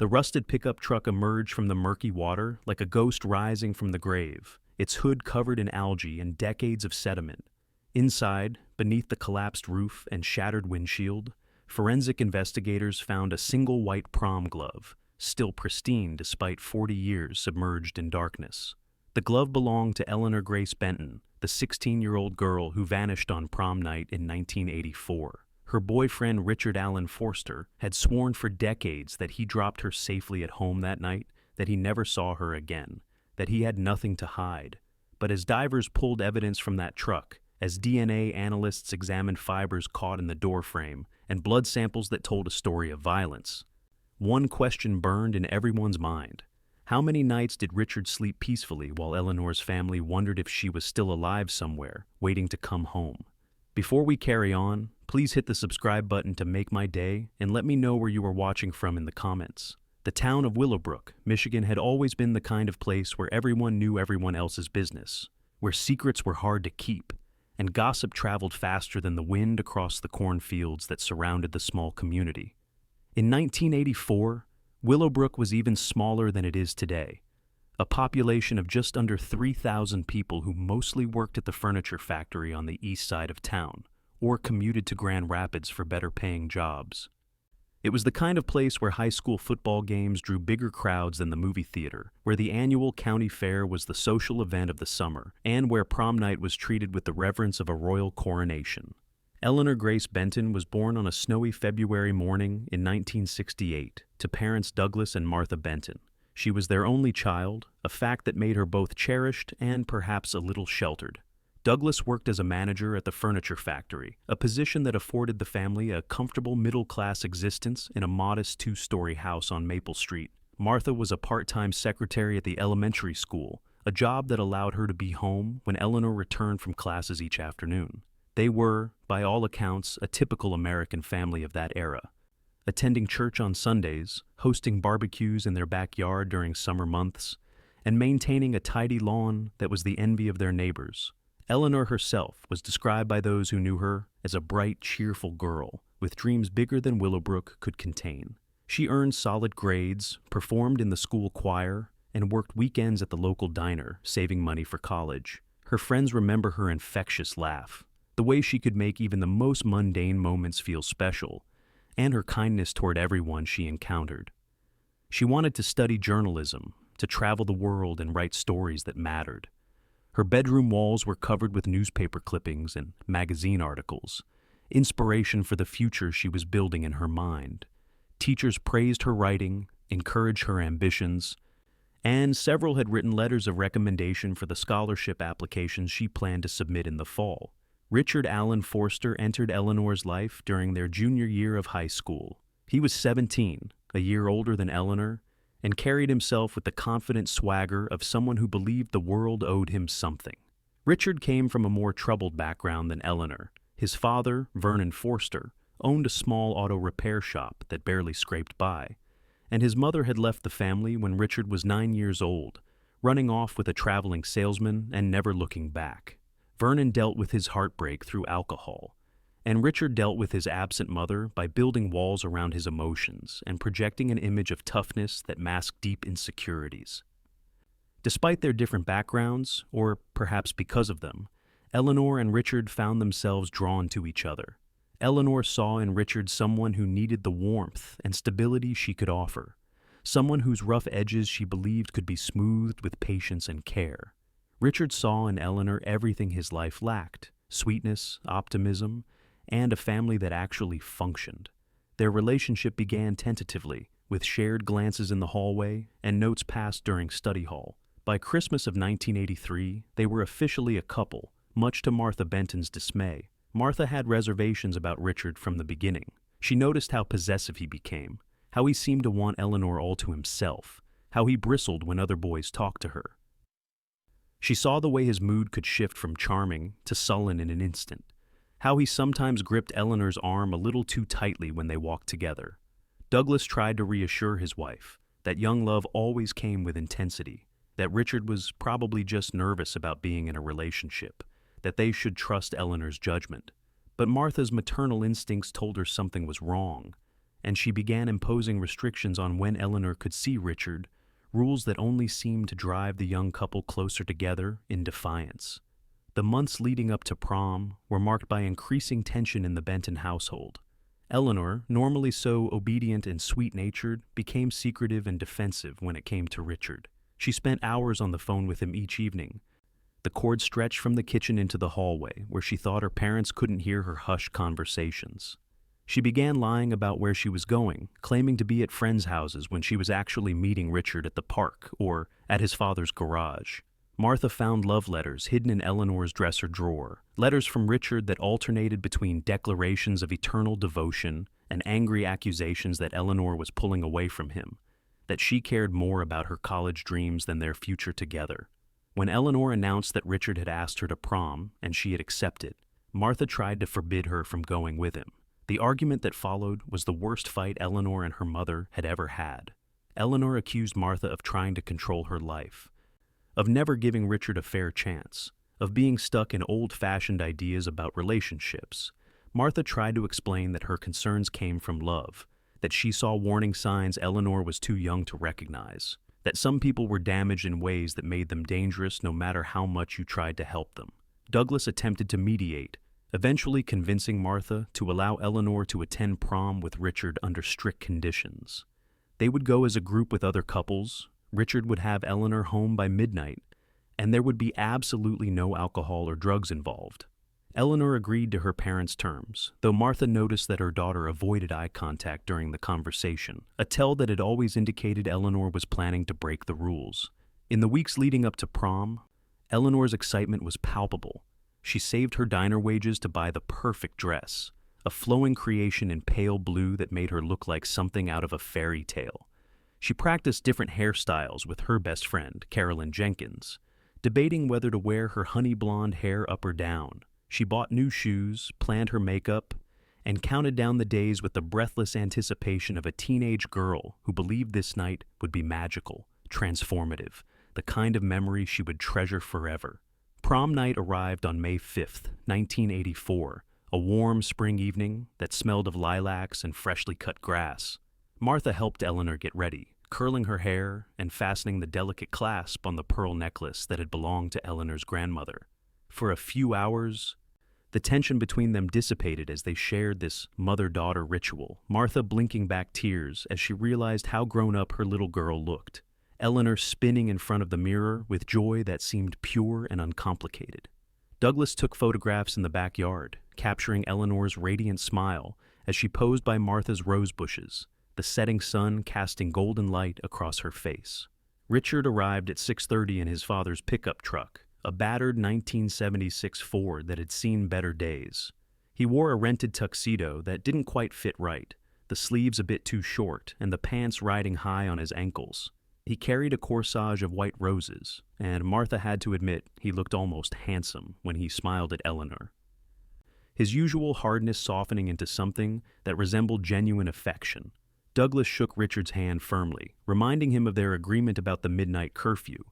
The rusted pickup truck emerged from the murky water like a ghost rising from the grave, its hood covered in algae and decades of sediment. Inside, beneath the collapsed roof and shattered windshield, forensic investigators found a single white prom glove, still pristine despite 40 years submerged in darkness. The glove belonged to Eleanor Grace Benton, the 16-year-old girl who vanished on prom night in 1984. Her boyfriend, Richard Alan Forster, had sworn for decades that he dropped her safely at home that night, that he never saw her again, that he had nothing to hide. But as divers pulled evidence from that truck, as DNA analysts examined fibers caught in the doorframe and blood samples that told a story of violence, one question burned in everyone's mind. How many nights did Richard sleep peacefully while Eleanor's family wondered if she was still alive somewhere, waiting to come home? Before we carry on, please hit the subscribe button to make my day and let me know where you are watching from in the comments. The town of Willowbrook, Michigan had always been the kind of place where everyone knew everyone else's business, where secrets were hard to keep, and gossip traveled faster than the wind across the cornfields that surrounded the small community. In 1984, Willowbrook was even smaller than it is today, a population of just under 3,000 people who mostly worked at the furniture factory on the east side of town, or commuted to Grand Rapids for better-paying jobs. It was the kind of place where high school football games drew bigger crowds than the movie theater, where the annual county fair was the social event of the summer, and where prom night was treated with the reverence of a royal coronation. Eleanor Grace Benton was born on a snowy February morning in 1968 to parents Douglas and Martha Benton. She was their only child, a fact that made her both cherished and perhaps a little sheltered. Douglas worked as a manager at the furniture factory, a position that afforded the family a comfortable middle-class existence in a modest two-story house on Maple Street. Martha was a part-time secretary at the elementary school, a job that allowed her to be home when Eleanor returned from classes each afternoon. They were, by all accounts, a typical American family of that era, attending church on Sundays, hosting barbecues in their backyard during summer months, and maintaining a tidy lawn that was the envy of their neighbors. Eleanor herself was described by those who knew her as a bright, cheerful girl, with dreams bigger than Willowbrook could contain. She earned solid grades, performed in the school choir, and worked weekends at the local diner, saving money for college. Her friends remember her infectious laugh, the way she could make even the most mundane moments feel special, and her kindness toward everyone she encountered. She wanted to study journalism, to travel the world and write stories that mattered. Her bedroom walls were covered with newspaper clippings and magazine articles, inspiration for the future she was building in her mind. Teachers praised her writing, encouraged her ambitions, and several had written letters of recommendation for the scholarship applications she planned to submit in the fall. Richard Alan Forster entered Eleanor's life during their junior year of high school. He was 17, a year older than Eleanor, and carried himself with the confident swagger of someone who believed the world owed him something. Richard came from a more troubled background than Eleanor. His father, Vernon Forster, owned a small auto repair shop that barely scraped by, and his mother had left the family when Richard was 9 years old, running off with a traveling salesman and never looking back. Vernon dealt with his heartbreak through alcohol, and Richard dealt with his absent mother by building walls around his emotions and projecting an image of toughness that masked deep insecurities. Despite their different backgrounds, or perhaps because of them, Eleanor and Richard found themselves drawn to each other. Eleanor saw in Richard someone who needed the warmth and stability she could offer, someone whose rough edges she believed could be smoothed with patience and care. Richard saw in Eleanor everything his life lacked: sweetness, optimism, and a family that actually functioned. Their relationship began tentatively, with shared glances in the hallway and notes passed during study hall. By Christmas of 1983, they were officially a couple, much to Martha Benton's dismay. Martha had reservations about Richard from the beginning. She noticed how possessive he became, how he seemed to want Eleanor all to himself, how he bristled when other boys talked to her. She saw the way his mood could shift from charming to sullen in an instant, how he sometimes gripped Eleanor's arm a little too tightly when they walked together. Douglas tried to reassure his wife that young love always came with intensity, that Richard was probably just nervous about being in a relationship, that they should trust Eleanor's judgment. But Martha's maternal instincts told her something was wrong. and she began imposing restrictions on when Eleanor could see Richard, rules that only seemed to drive the young couple closer together in defiance. The months leading up to prom were marked by increasing tension in the Benton household. Eleanor, normally so obedient and sweet-natured, became secretive and defensive when it came to Richard. She spent hours on the phone with him each evening. The cord stretched from the kitchen into the hallway, where she thought her parents couldn't hear her hushed conversations. She began lying about where she was going, claiming to be at friends' houses when she was actually meeting Richard at the park or at his father's garage. Martha found love letters hidden in Eleanor's dresser drawer, letters from Richard that alternated between declarations of eternal devotion and angry accusations that Eleanor was pulling away from him, that she cared more about her college dreams than their future together. When Eleanor announced that Richard had asked her to prom and she had accepted, Martha tried to forbid her from going with him. The argument that followed was the worst fight Eleanor and her mother had ever had. Eleanor accused Martha of trying to control her life, of never giving Richard a fair chance, of being stuck in old-fashioned ideas about relationships. Martha tried to explain that her concerns came from love, that she saw warning signs Eleanor was too young to recognize, that some people were damaged in ways that made them dangerous no matter how much you tried to help them. Douglas attempted to mediate, eventually convincing Martha to allow Eleanor to attend prom with Richard under strict conditions. They would go as a group with other couples, Richard would have Eleanor home by midnight, and there would be absolutely no alcohol or drugs involved. Eleanor agreed to her parents' terms, though Martha noticed that her daughter avoided eye contact during the conversation, a tell that had always indicated Eleanor was planning to break the rules. In the weeks leading up to prom, Eleanor's excitement was palpable. She saved her diner wages to buy the perfect dress, a flowing creation in pale blue that made her look like something out of a fairy tale. She practiced different hairstyles with her best friend, Carolyn Jenkins, debating whether to wear her honey blonde hair up or down. She bought new shoes, planned her makeup, and counted down the days with the breathless anticipation of a teenage girl who believed this night would be magical, transformative, the kind of memory she would treasure forever. Prom night arrived on May 5th, 1984, a warm spring evening that smelled of lilacs and freshly cut grass. Martha helped Eleanor get ready, curling her hair and fastening the delicate clasp on the pearl necklace that had belonged to Eleanor's grandmother. For a few hours, the tension between them dissipated as they shared this mother-daughter ritual, Martha blinking back tears as she realized how grown-up her little girl looked, Eleanor spinning in front of the mirror with joy that seemed pure and uncomplicated. Douglas took photographs in the backyard, capturing Eleanor's radiant smile as she posed by Martha's rose bushes, the setting sun casting golden light across her face. Richard arrived at 6:30 in his father's pickup truck, a battered 1976 Ford that had seen better days. He wore a rented tuxedo that didn't quite fit right, the sleeves a bit too short and the pants riding high on his ankles. He carried a corsage of white roses, and Martha had to admit he looked almost handsome when he smiled at Eleanor. His usual hardness softening into something that resembled genuine affection. Douglas shook Richard's hand firmly, reminding him of their agreement about the midnight curfew.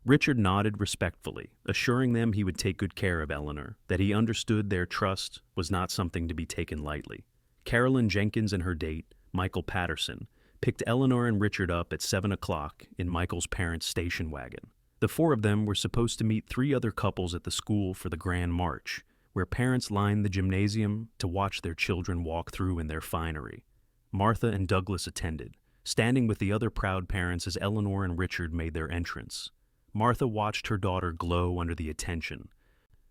Richard nodded respectfully, assuring them he would take good care of Eleanor, that he understood their trust was not something to be taken lightly. Carolyn Jenkins and her date, Michael Patterson, picked Eleanor and Richard up at 7 o'clock in Michael's parents' station wagon. The four of them were supposed to meet 3 other couples at the school for the Grand March, where parents lined the gymnasium to watch their children walk through in their finery. Martha and Douglas attended, standing with the other proud parents as Eleanor and Richard made their entrance. Martha watched her daughter glow under the attention,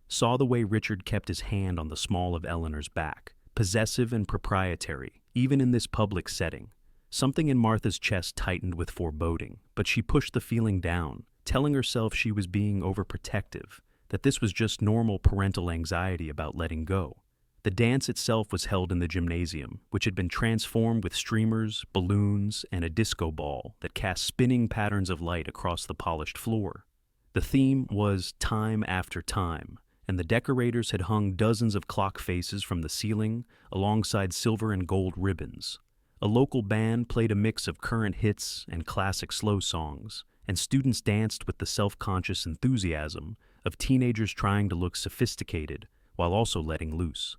saw the way Richard kept his hand on the small of Eleanor's back, possessive and proprietary, even in this public setting. Something in Martha's chest tightened with foreboding, but she pushed the feeling down, telling herself she was being overprotective, that this was just normal parental anxiety about letting go. The dance itself was held in the gymnasium, which had been transformed with streamers, balloons, and a disco ball that cast spinning patterns of light across the polished floor. The theme was Time After Time, and the decorators had hung dozens of clock faces from the ceiling alongside silver and gold ribbons. A local band played a mix of current hits and classic slow songs, and students danced with the self-conscious enthusiasm of teenagers trying to look sophisticated while also letting loose.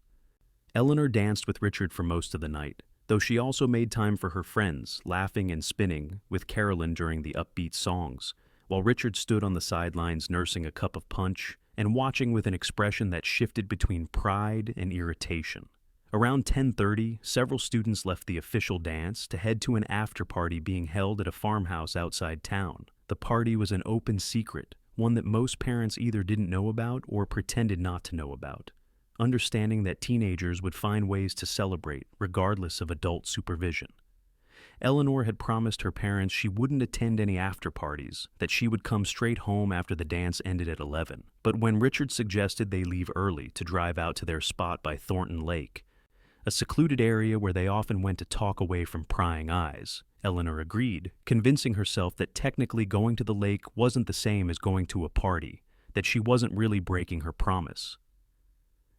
Eleanor danced with Richard for most of the night, though she also made time for her friends, laughing and spinning with Carolyn during the upbeat songs, while Richard stood on the sidelines nursing a cup of punch and watching with an expression that shifted between pride and irritation. Around 10:30, several students left the official dance to head to an after-party being held at a farmhouse outside town. The party was an open secret, one that most parents either didn't know about or pretended not to know about, understanding that teenagers would find ways to celebrate regardless of adult supervision. Eleanor had promised her parents she wouldn't attend any after-parties, that she would come straight home after the dance ended at 11. But when Richard suggested they leave early to drive out to their spot by Thornton Lake, a secluded area where they often went to talk away from prying eyes, Eleanor agreed, convincing herself that technically going to the lake wasn't the same as going to a party, that she wasn't really breaking her promise.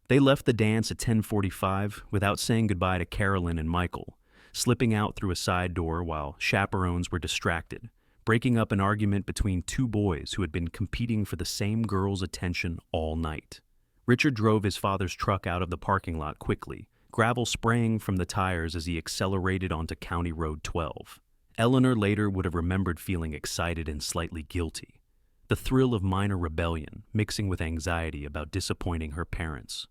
They left the dance at 10:45 without saying goodbye to Carolyn and Michael, slipping out through a side door while chaperones were distracted, breaking up an argument between two boys who had been competing for the same girl's attention all night. Richard drove his father's truck out of the parking lot quickly, gravel spraying from the tires as he accelerated onto County Road 12. Eleanor later would have remembered feeling excited and slightly guilty, the thrill of minor rebellion mixing with anxiety about disappointing her parents.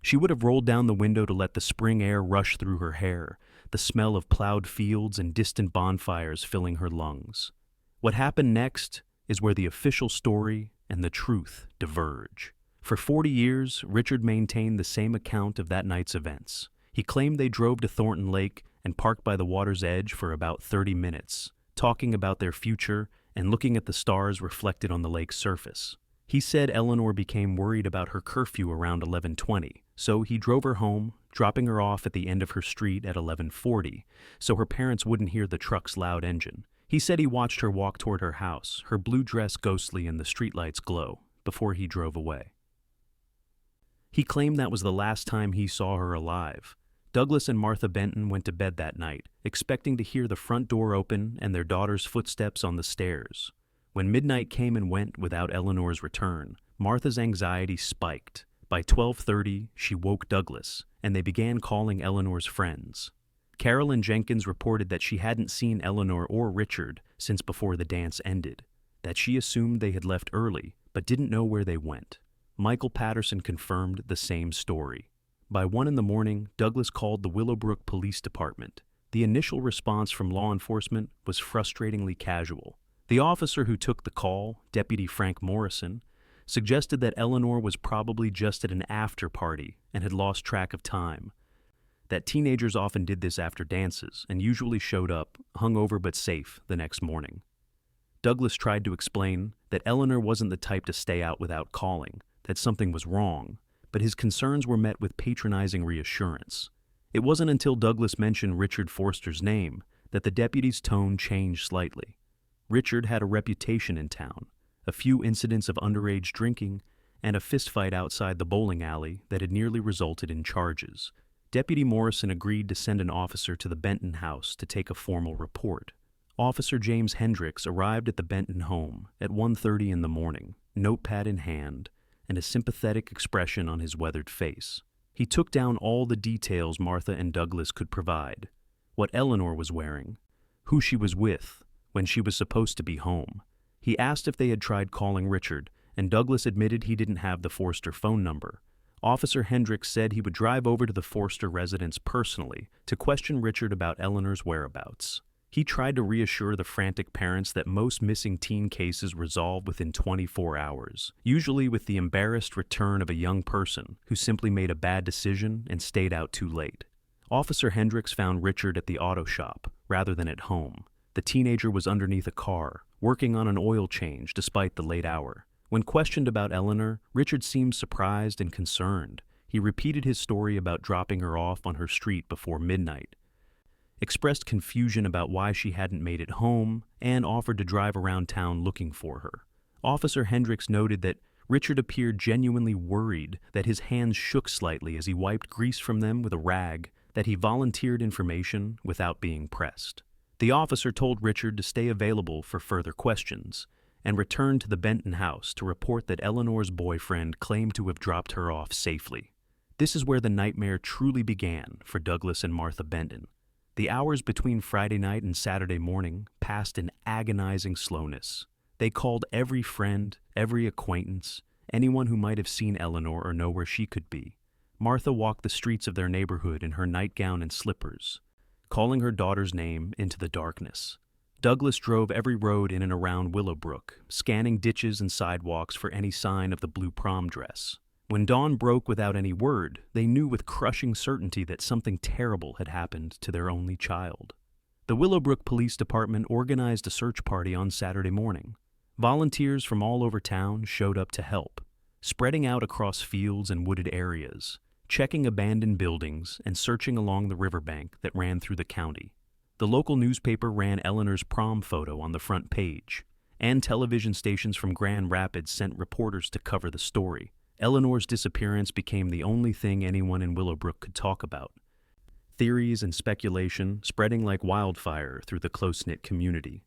She would have rolled down the window to let the spring air rush through her hair, the smell of plowed fields and distant bonfires filling her lungs. What happened next is where the official story and the truth diverge. For 40 years, Richard maintained the same account of that night's events. He claimed they drove to Thornton Lake and parked by the water's edge for about 30 minutes, talking about their future and looking at the stars reflected on the lake's surface. He said Eleanor became worried about her curfew around 11:20, so he drove her home, dropping her off at the end of her street at 11:40, so her parents wouldn't hear the truck's loud engine. He said he watched her walk toward her house, her blue dress ghostly in the streetlight's glow, before he drove away. He claimed that was the last time he saw her alive. Douglas and Martha Benton went to bed that night, expecting to hear the front door open and their daughter's footsteps on the stairs. When midnight came and went without Eleanor's return, Martha's anxiety spiked. By 12:30, she woke Douglas, and they began calling Eleanor's friends. Carolyn Jenkins reported that she hadn't seen Eleanor or Richard since before the dance ended, that she assumed they had left early, but didn't know where they went. Michael Patterson confirmed the same story. By 1 in the morning, Douglas called the Willowbrook Police Department. The initial response from law enforcement was frustratingly casual. The officer who took the call, Deputy Frank Morrison, suggested that Eleanor was probably just at an after-party and had lost track of time, that teenagers often did this after dances and usually showed up, hungover but safe, the next morning. Douglas tried to explain that Eleanor wasn't the type to stay out without calling, that something was wrong, but his concerns were met with patronizing reassurance. It wasn't until Douglas mentioned Richard Forster's name that the deputy's tone changed slightly. Richard had a reputation in town, a few incidents of underage drinking, and a fistfight outside the bowling alley that had nearly resulted in charges. Deputy Morrison agreed to send an officer to the Benton house to take a formal report. Officer James Hendricks arrived at the Benton home at 1:30 in the morning, notepad in hand, and a sympathetic expression on his weathered face. He took down all the details Martha and Douglas could provide: what Eleanor was wearing, who she was with, when she was supposed to be home. He asked if they had tried calling Richard, and Douglas admitted he didn't have the Forster phone number. Officer Hendricks said he would drive over to the Forster residence personally to question Richard about Eleanor's whereabouts. He tried to reassure the frantic parents that most missing teen cases resolve within 24 hours, usually with the embarrassed return of a young person who simply made a bad decision and stayed out too late. Officer Hendricks found Richard at the auto shop rather than at home. The teenager was underneath a car, working on an oil change despite the late hour. When questioned about Eleanor, Richard seemed surprised and concerned. He repeated his story about dropping her off on her street before midnight, expressed confusion about why she hadn't made it home, and offered to drive around town looking for her. Officer Hendricks noted that Richard appeared genuinely worried, that his hands shook slightly as he wiped grease from them with a rag, that he volunteered information without being pressed. The officer told Richard to stay available for further questions, and returned to the Benton house to report that Eleanor's boyfriend claimed to have dropped her off safely. This is where the nightmare truly began for Douglas and Martha Benton. The hours between Friday night and Saturday morning passed in agonizing slowness. They called every friend, every acquaintance, anyone who might have seen Eleanor or know where she could be. Martha walked the streets of their neighborhood in her nightgown and slippers, calling her daughter's name into the darkness. Douglas drove every road in and around Willowbrook, scanning ditches and sidewalks for any sign of the blue prom dress. When dawn broke without any word, they knew with crushing certainty that something terrible had happened to their only child. The Willowbrook Police Department organized a search party on Saturday morning. Volunteers from all over town showed up to help, spreading out across fields and wooded areas, checking abandoned buildings and searching along the riverbank that ran through the county. The local newspaper ran Eleanor's prom photo on the front page, and television stations from Grand Rapids sent reporters to cover the story. Eleanor's disappearance became the only thing anyone in Willowbrook could talk about. Theories and speculation spreading like wildfire through the close-knit community.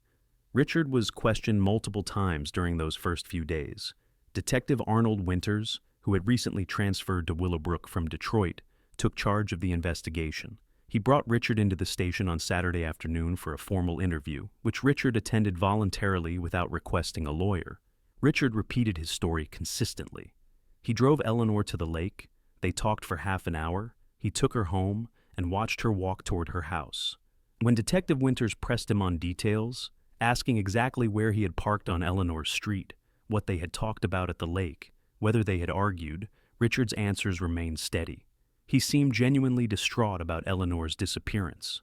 Richard was questioned multiple times during those first few days. Detective Arnold Winters, who had recently transferred to Willowbrook from Detroit, took charge of the investigation. He brought Richard into the station on Saturday afternoon for a formal interview, which Richard attended voluntarily without requesting a lawyer. Richard repeated his story consistently. He drove Eleanor to the lake, they talked for half an hour, he took her home, and watched her walk toward her house. When Detective Winters pressed him on details, asking exactly where he had parked on Eleanor's street, what they had talked about at the lake, whether they had argued, Richard's answers remained steady. He seemed genuinely distraught about Eleanor's disappearance.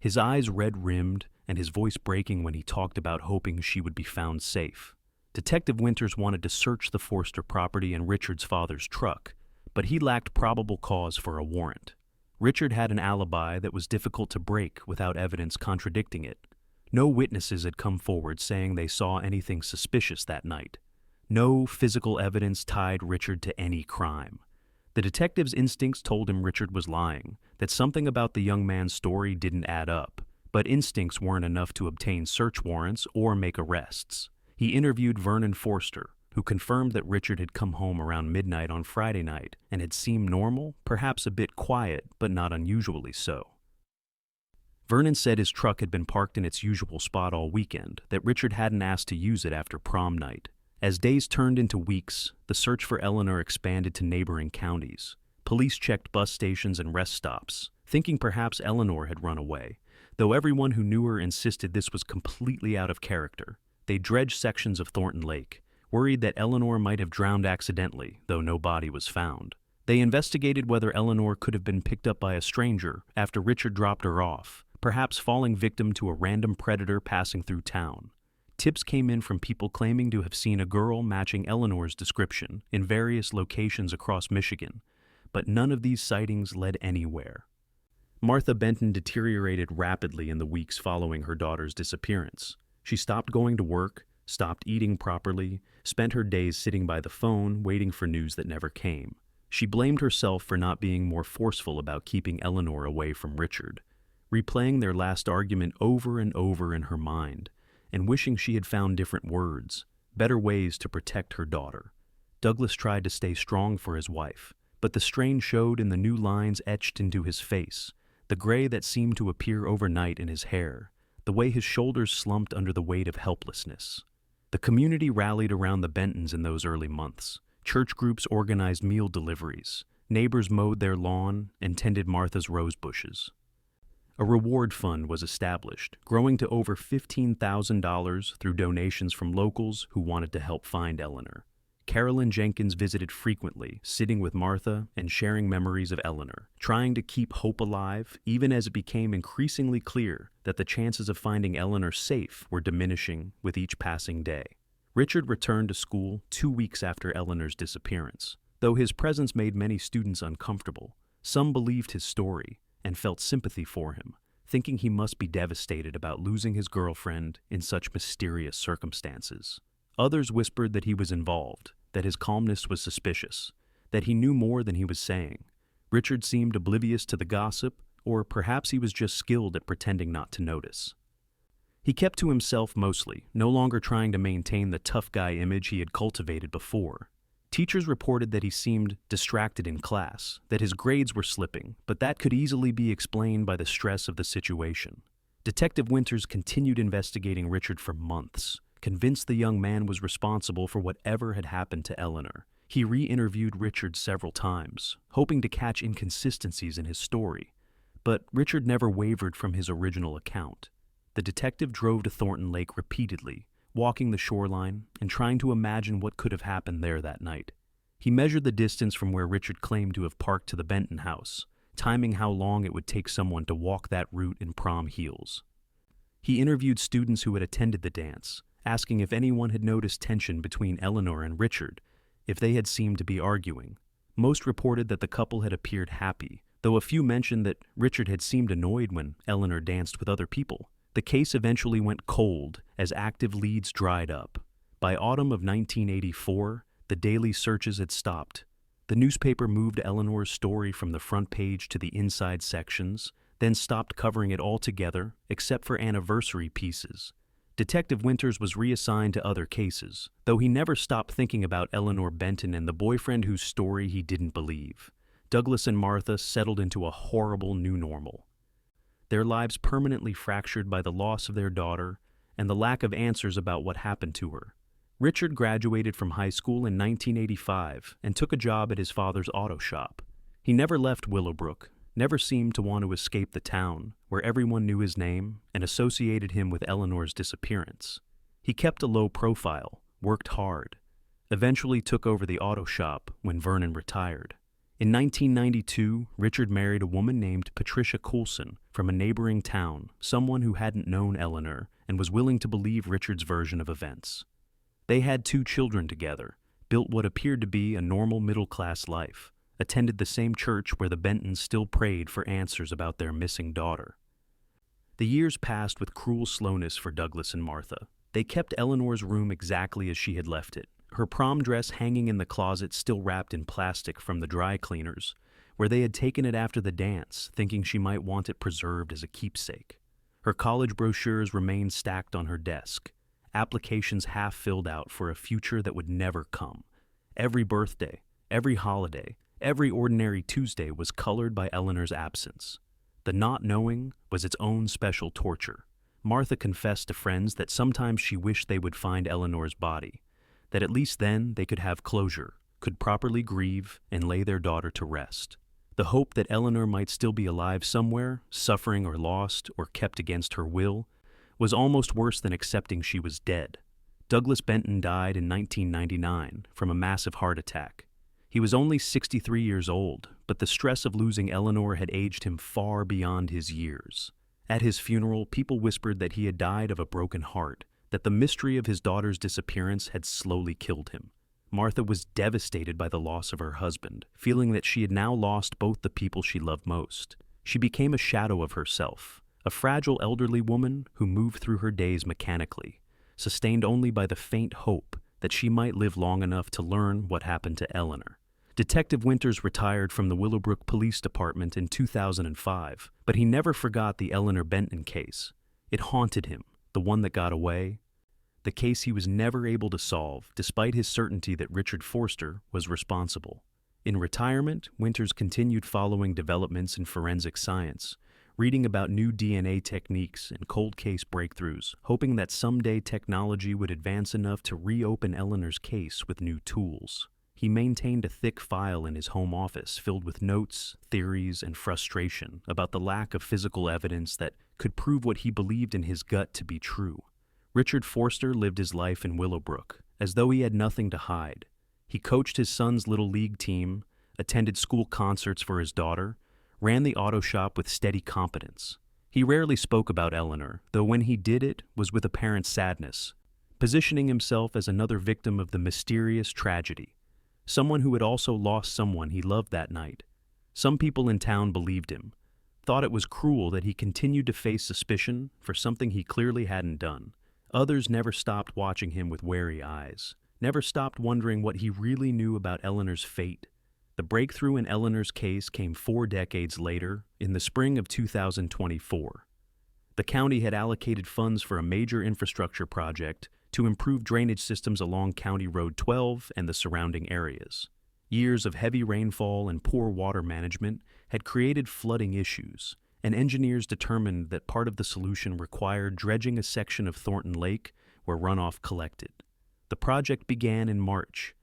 His eyes red-rimmed and his voice breaking when he talked about hoping she would be found safe. Detective Winters wanted to search the Forster property and Richard's father's truck, but he lacked probable cause for a warrant. Richard had an alibi that was difficult to break without evidence contradicting it. No witnesses had come forward saying they saw anything suspicious that night. No physical evidence tied Richard to any crime. The detective's instincts told him Richard was lying, that something about the young man's story didn't add up, but instincts weren't enough to obtain search warrants or make arrests. He interviewed Vernon Forster, who confirmed that Richard had come home around midnight on Friday night and had seemed normal, perhaps a bit quiet, but not unusually so. Vernon said his truck had been parked in its usual spot all weekend, that Richard hadn't asked to use it after prom night. As days turned into weeks, the search for Eleanor expanded to neighboring counties. Police checked bus stations and rest stops, thinking perhaps Eleanor had run away, though everyone who knew her insisted this was completely out of character. They dredged sections of Thornton Lake, worried that Eleanor might have drowned accidentally, though no body was found. They investigated whether Eleanor could have been picked up by a stranger after Richard dropped her off, perhaps falling victim to a random predator passing through town. Tips came in from people claiming to have seen a girl matching Eleanor's description in various locations across Michigan, but none of these sightings led anywhere. Martha Benton deteriorated rapidly in the weeks following her daughter's disappearance. She stopped going to work, stopped eating properly, spent her days sitting by the phone waiting for news that never came. She blamed herself for not being more forceful about keeping Eleanor away from Richard, replaying their last argument over and over in her mind, and wishing she had found different words, better ways to protect her daughter. Douglas tried to stay strong for his wife, but the strain showed in the new lines etched into his face, the gray that seemed to appear overnight in his hair, the way his shoulders slumped under the weight of helplessness. The community rallied around the Bentons in those early months. Church groups organized meal deliveries, neighbors mowed their lawn and tended Martha's rose bushes. A reward fund was established, growing to over $15,000 through donations from locals who wanted to help find Eleanor. Carolyn Jenkins visited frequently, sitting with Martha and sharing memories of Eleanor, trying to keep hope alive even as it became increasingly clear that the chances of finding Eleanor safe were diminishing with each passing day. Richard returned to school 2 weeks after Eleanor's disappearance. Though his presence made many students uncomfortable, some believed his story and felt sympathy for him, thinking he must be devastated about losing his girlfriend in such mysterious circumstances. Others whispered that he was involved, that his calmness was suspicious, that he knew more than he was saying. Richard seemed oblivious to the gossip, or perhaps he was just skilled at pretending not to notice. He kept to himself mostly, no longer trying to maintain the tough guy image he had cultivated before. Teachers reported that he seemed distracted in class, that his grades were slipping, but that could easily be explained by the stress of the situation. Detective Winters continued investigating Richard for months, convinced the young man was responsible for whatever had happened to Eleanor. He re-interviewed Richard several times, hoping to catch inconsistencies in his story. But Richard never wavered from his original account. The detective drove to Thornton Lake repeatedly, walking the shoreline and trying to imagine what could have happened there that night. He measured the distance from where Richard claimed to have parked to the Benton house, timing how long it would take someone to walk that route in prom heels. He interviewed students who had attended the dance, asking if anyone had noticed tension between Eleanor and Richard, if they had seemed to be arguing. Most reported that the couple had appeared happy, though a few mentioned that Richard had seemed annoyed when Eleanor danced with other people. The case eventually went cold as active leads dried up. By autumn of 1984, the daily searches had stopped. The newspaper moved Eleanor's story from the front page to the inside sections, then stopped covering it altogether except for anniversary pieces. Detective Winters was reassigned to other cases, though he never stopped thinking about Eleanor Benton and the boyfriend whose story he didn't believe. Douglas and Martha settled into a horrible new normal, their lives permanently fractured by the loss of their daughter and the lack of answers about what happened to her. Richard graduated from high school in 1985 and took a job at his father's auto shop. He never left Willowbrook, never seemed to want to escape the town, where everyone knew his name and associated him with Eleanor's disappearance. He kept a low profile, worked hard, eventually took over the auto shop when Vernon retired. In 1992, Richard married a woman named Patricia Coulson from a neighboring town, someone who hadn't known Eleanor and was willing to believe Richard's version of events. They had 2 children together, built what appeared to be a normal middle-class life, attended the same church where the Bentons still prayed for answers about their missing daughter. The years passed with cruel slowness for Douglas and Martha. They kept Eleanor's room exactly as she had left it, her prom dress hanging in the closet still wrapped in plastic from the dry cleaners, where they had taken it after the dance, thinking she might want it preserved as a keepsake. Her college brochures remained stacked on her desk, applications half filled out for a future that would never come. Every birthday, every holiday, every ordinary Tuesday was colored by Eleanor's absence. The not knowing was its own special torture. Martha confessed to friends that sometimes she wished they would find Eleanor's body, that at least then they could have closure, could properly grieve, and lay their daughter to rest. The hope that Eleanor might still be alive somewhere, suffering or lost or kept against her will, was almost worse than accepting she was dead. Douglas Benton died in 1999 from a massive heart attack. He was only 63 years old, but the stress of losing Eleanor had aged him far beyond his years. At his funeral, people whispered that he had died of a broken heart, that the mystery of his daughter's disappearance had slowly killed him. Martha was devastated by the loss of her husband, feeling that she had now lost both the people she loved most. She became a shadow of herself, a fragile elderly woman who moved through her days mechanically, sustained only by the faint hope that she might live long enough to learn what happened to Eleanor. Detective Winters retired from the Willowbrook Police Department in 2005, but he never forgot the Eleanor Benton case. It haunted him, the one that got away, the case he was never able to solve despite his certainty that Richard Forster was responsible. In retirement, Winters continued following developments in forensic science, reading about new DNA techniques and cold case breakthroughs, hoping that someday technology would advance enough to reopen Eleanor's case with new tools. He maintained a thick file in his home office filled with notes, theories, and frustration about the lack of physical evidence that could prove what he believed in his gut to be true. Richard Forster lived his life in Willowbrook, as though he had nothing to hide. He coached his son's little league team, attended school concerts for his daughter, ran the auto shop with steady competence. He rarely spoke about Eleanor, though when he did it was with apparent sadness, positioning himself as another victim of the mysterious tragedy, someone who had also lost someone he loved that night. Some people in town believed him, thought it was cruel that he continued to face suspicion for something he clearly hadn't done. Others never stopped watching him with wary eyes, never stopped wondering what he really knew about Eleanor's fate. The breakthrough in Eleanor's case came 4 decades later, in the spring of 2024. The county had allocated funds for a major infrastructure project to improve drainage systems along County Road 12 and the surrounding areas. Years of heavy rainfall and poor water management had created flooding issues, and engineers determined that part of the solution required dredging a section of Thornton Lake where runoff collected. The project began in March,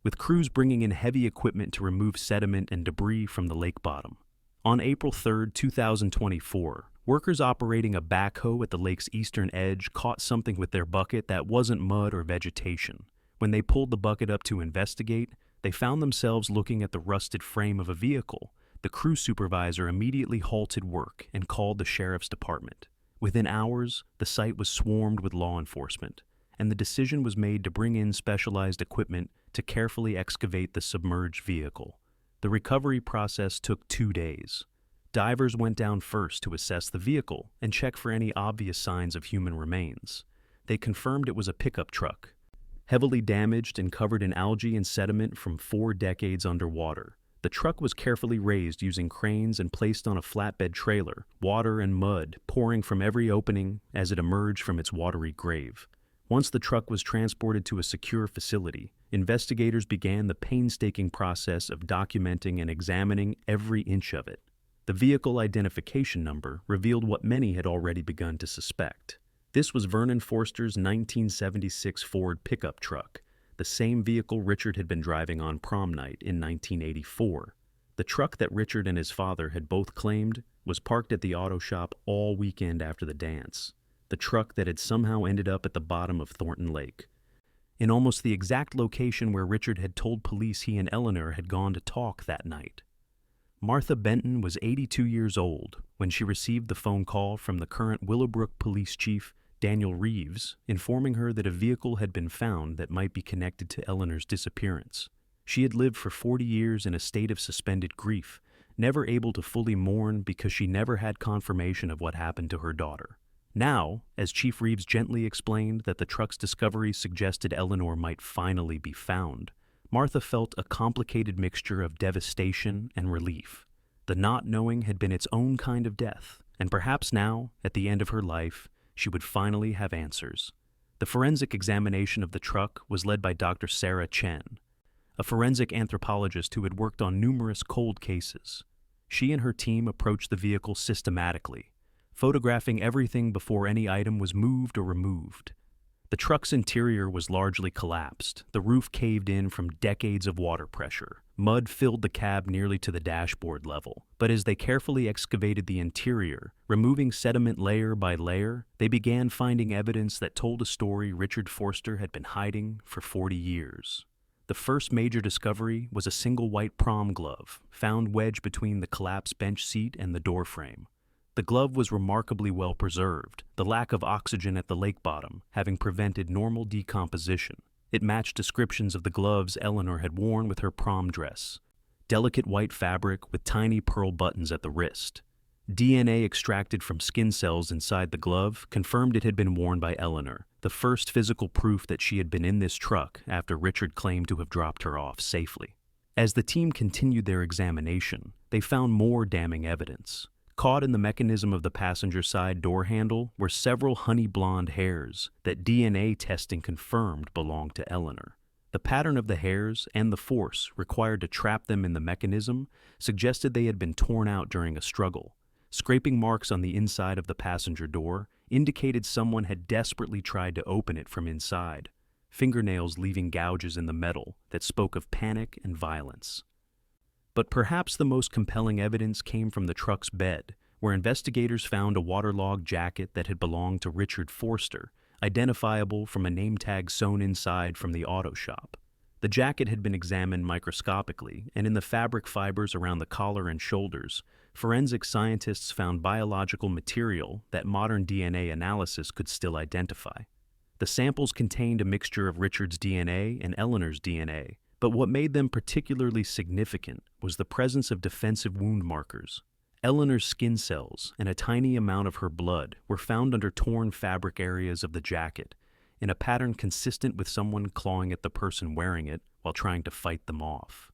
with crews bringing in heavy equipment to remove sediment and debris from the lake bottom. On April 3, 2024, workers operating a backhoe at the lake's eastern edge caught something with their bucket that wasn't mud or vegetation. When they pulled the bucket up to investigate, they found themselves looking at the rusted frame of a vehicle. The crew supervisor immediately halted work and called the sheriff's department. Within hours, the site was swarmed with law enforcement, and the decision was made to bring in specialized equipment to carefully excavate the submerged vehicle. The recovery process took 2 days. Divers went down first to assess the vehicle and check for any obvious signs of human remains. They confirmed it was a pickup truck, heavily damaged and covered in algae and sediment from 4 decades underwater. The truck was carefully raised using cranes and placed on a flatbed trailer, water and mud pouring from every opening as it emerged from its watery grave. Once the truck was transported to a secure facility, investigators began the painstaking process of documenting and examining every inch of it. The vehicle identification number revealed what many had already begun to suspect. This was Vernon Forster's 1976 Ford pickup truck, the same vehicle Richard had been driving on prom night in 1984. The truck that Richard and his father had both claimed was parked at the auto shop all weekend after the dance. The truck that had somehow ended up at the bottom of Thornton Lake, in almost the exact location where Richard had told police he and Eleanor had gone to talk that night. Martha Benton was 82 years old when she received the phone call from the current Willowbrook Police Chief, Daniel Reeves, informing her that a vehicle had been found that might be connected to Eleanor's disappearance. She had lived for 40 years in a state of suspended grief, never able to fully mourn because she never had confirmation of what happened to her daughter. Now, as Chief Reeves gently explained that the truck's discovery suggested Eleanor might finally be found, Martha felt a complicated mixture of devastation and relief. The not knowing had been its own kind of death, and perhaps now, at the end of her life, she would finally have answers. The forensic examination of the truck was led by Dr. Sarah Chen, a forensic anthropologist who had worked on numerous cold cases. She and her team approached the vehicle systematically, photographing everything before any item was moved or removed. The truck's interior was largely collapsed, the roof caved in from decades of water pressure. Mud filled the cab nearly to the dashboard level, but as they carefully excavated the interior, removing sediment layer by layer, they began finding evidence that told a story Richard Forster had been hiding for 40 years. The first major discovery was a single white prom glove, found wedged between the collapsed bench seat and the door frame. The glove was remarkably well preserved, the lack of oxygen at the lake bottom having prevented normal decomposition. It matched descriptions of the gloves Eleanor had worn with her prom dress. Delicate white fabric with tiny pearl buttons at the wrist. DNA extracted from skin cells inside the glove confirmed it had been worn by Eleanor, the first physical proof that she had been in this truck after Richard claimed to have dropped her off safely. As the team continued their examination, they found more damning evidence. Caught in the mechanism of the passenger side door handle were several honey blonde hairs that DNA testing confirmed belonged to Eleanor. The pattern of the hairs and the force required to trap them in the mechanism suggested they had been torn out during a struggle. Scraping marks on the inside of the passenger door indicated someone had desperately tried to open it from inside, fingernails leaving gouges in the metal that spoke of panic and violence. But perhaps the most compelling evidence came from the truck's bed, where investigators found a waterlogged jacket that had belonged to Richard Forster, identifiable from a name tag sewn inside from the auto shop. The jacket had been examined microscopically, and in the fabric fibers around the collar and shoulders, forensic scientists found biological material that modern DNA analysis could still identify. The samples contained a mixture of Richard's DNA and Eleanor's DNA, but what made them particularly significant was the presence of defensive wound markers. Eleanor's skin cells and a tiny amount of her blood were found under torn fabric areas of the jacket, in a pattern consistent with someone clawing at the person wearing it while trying to fight them off.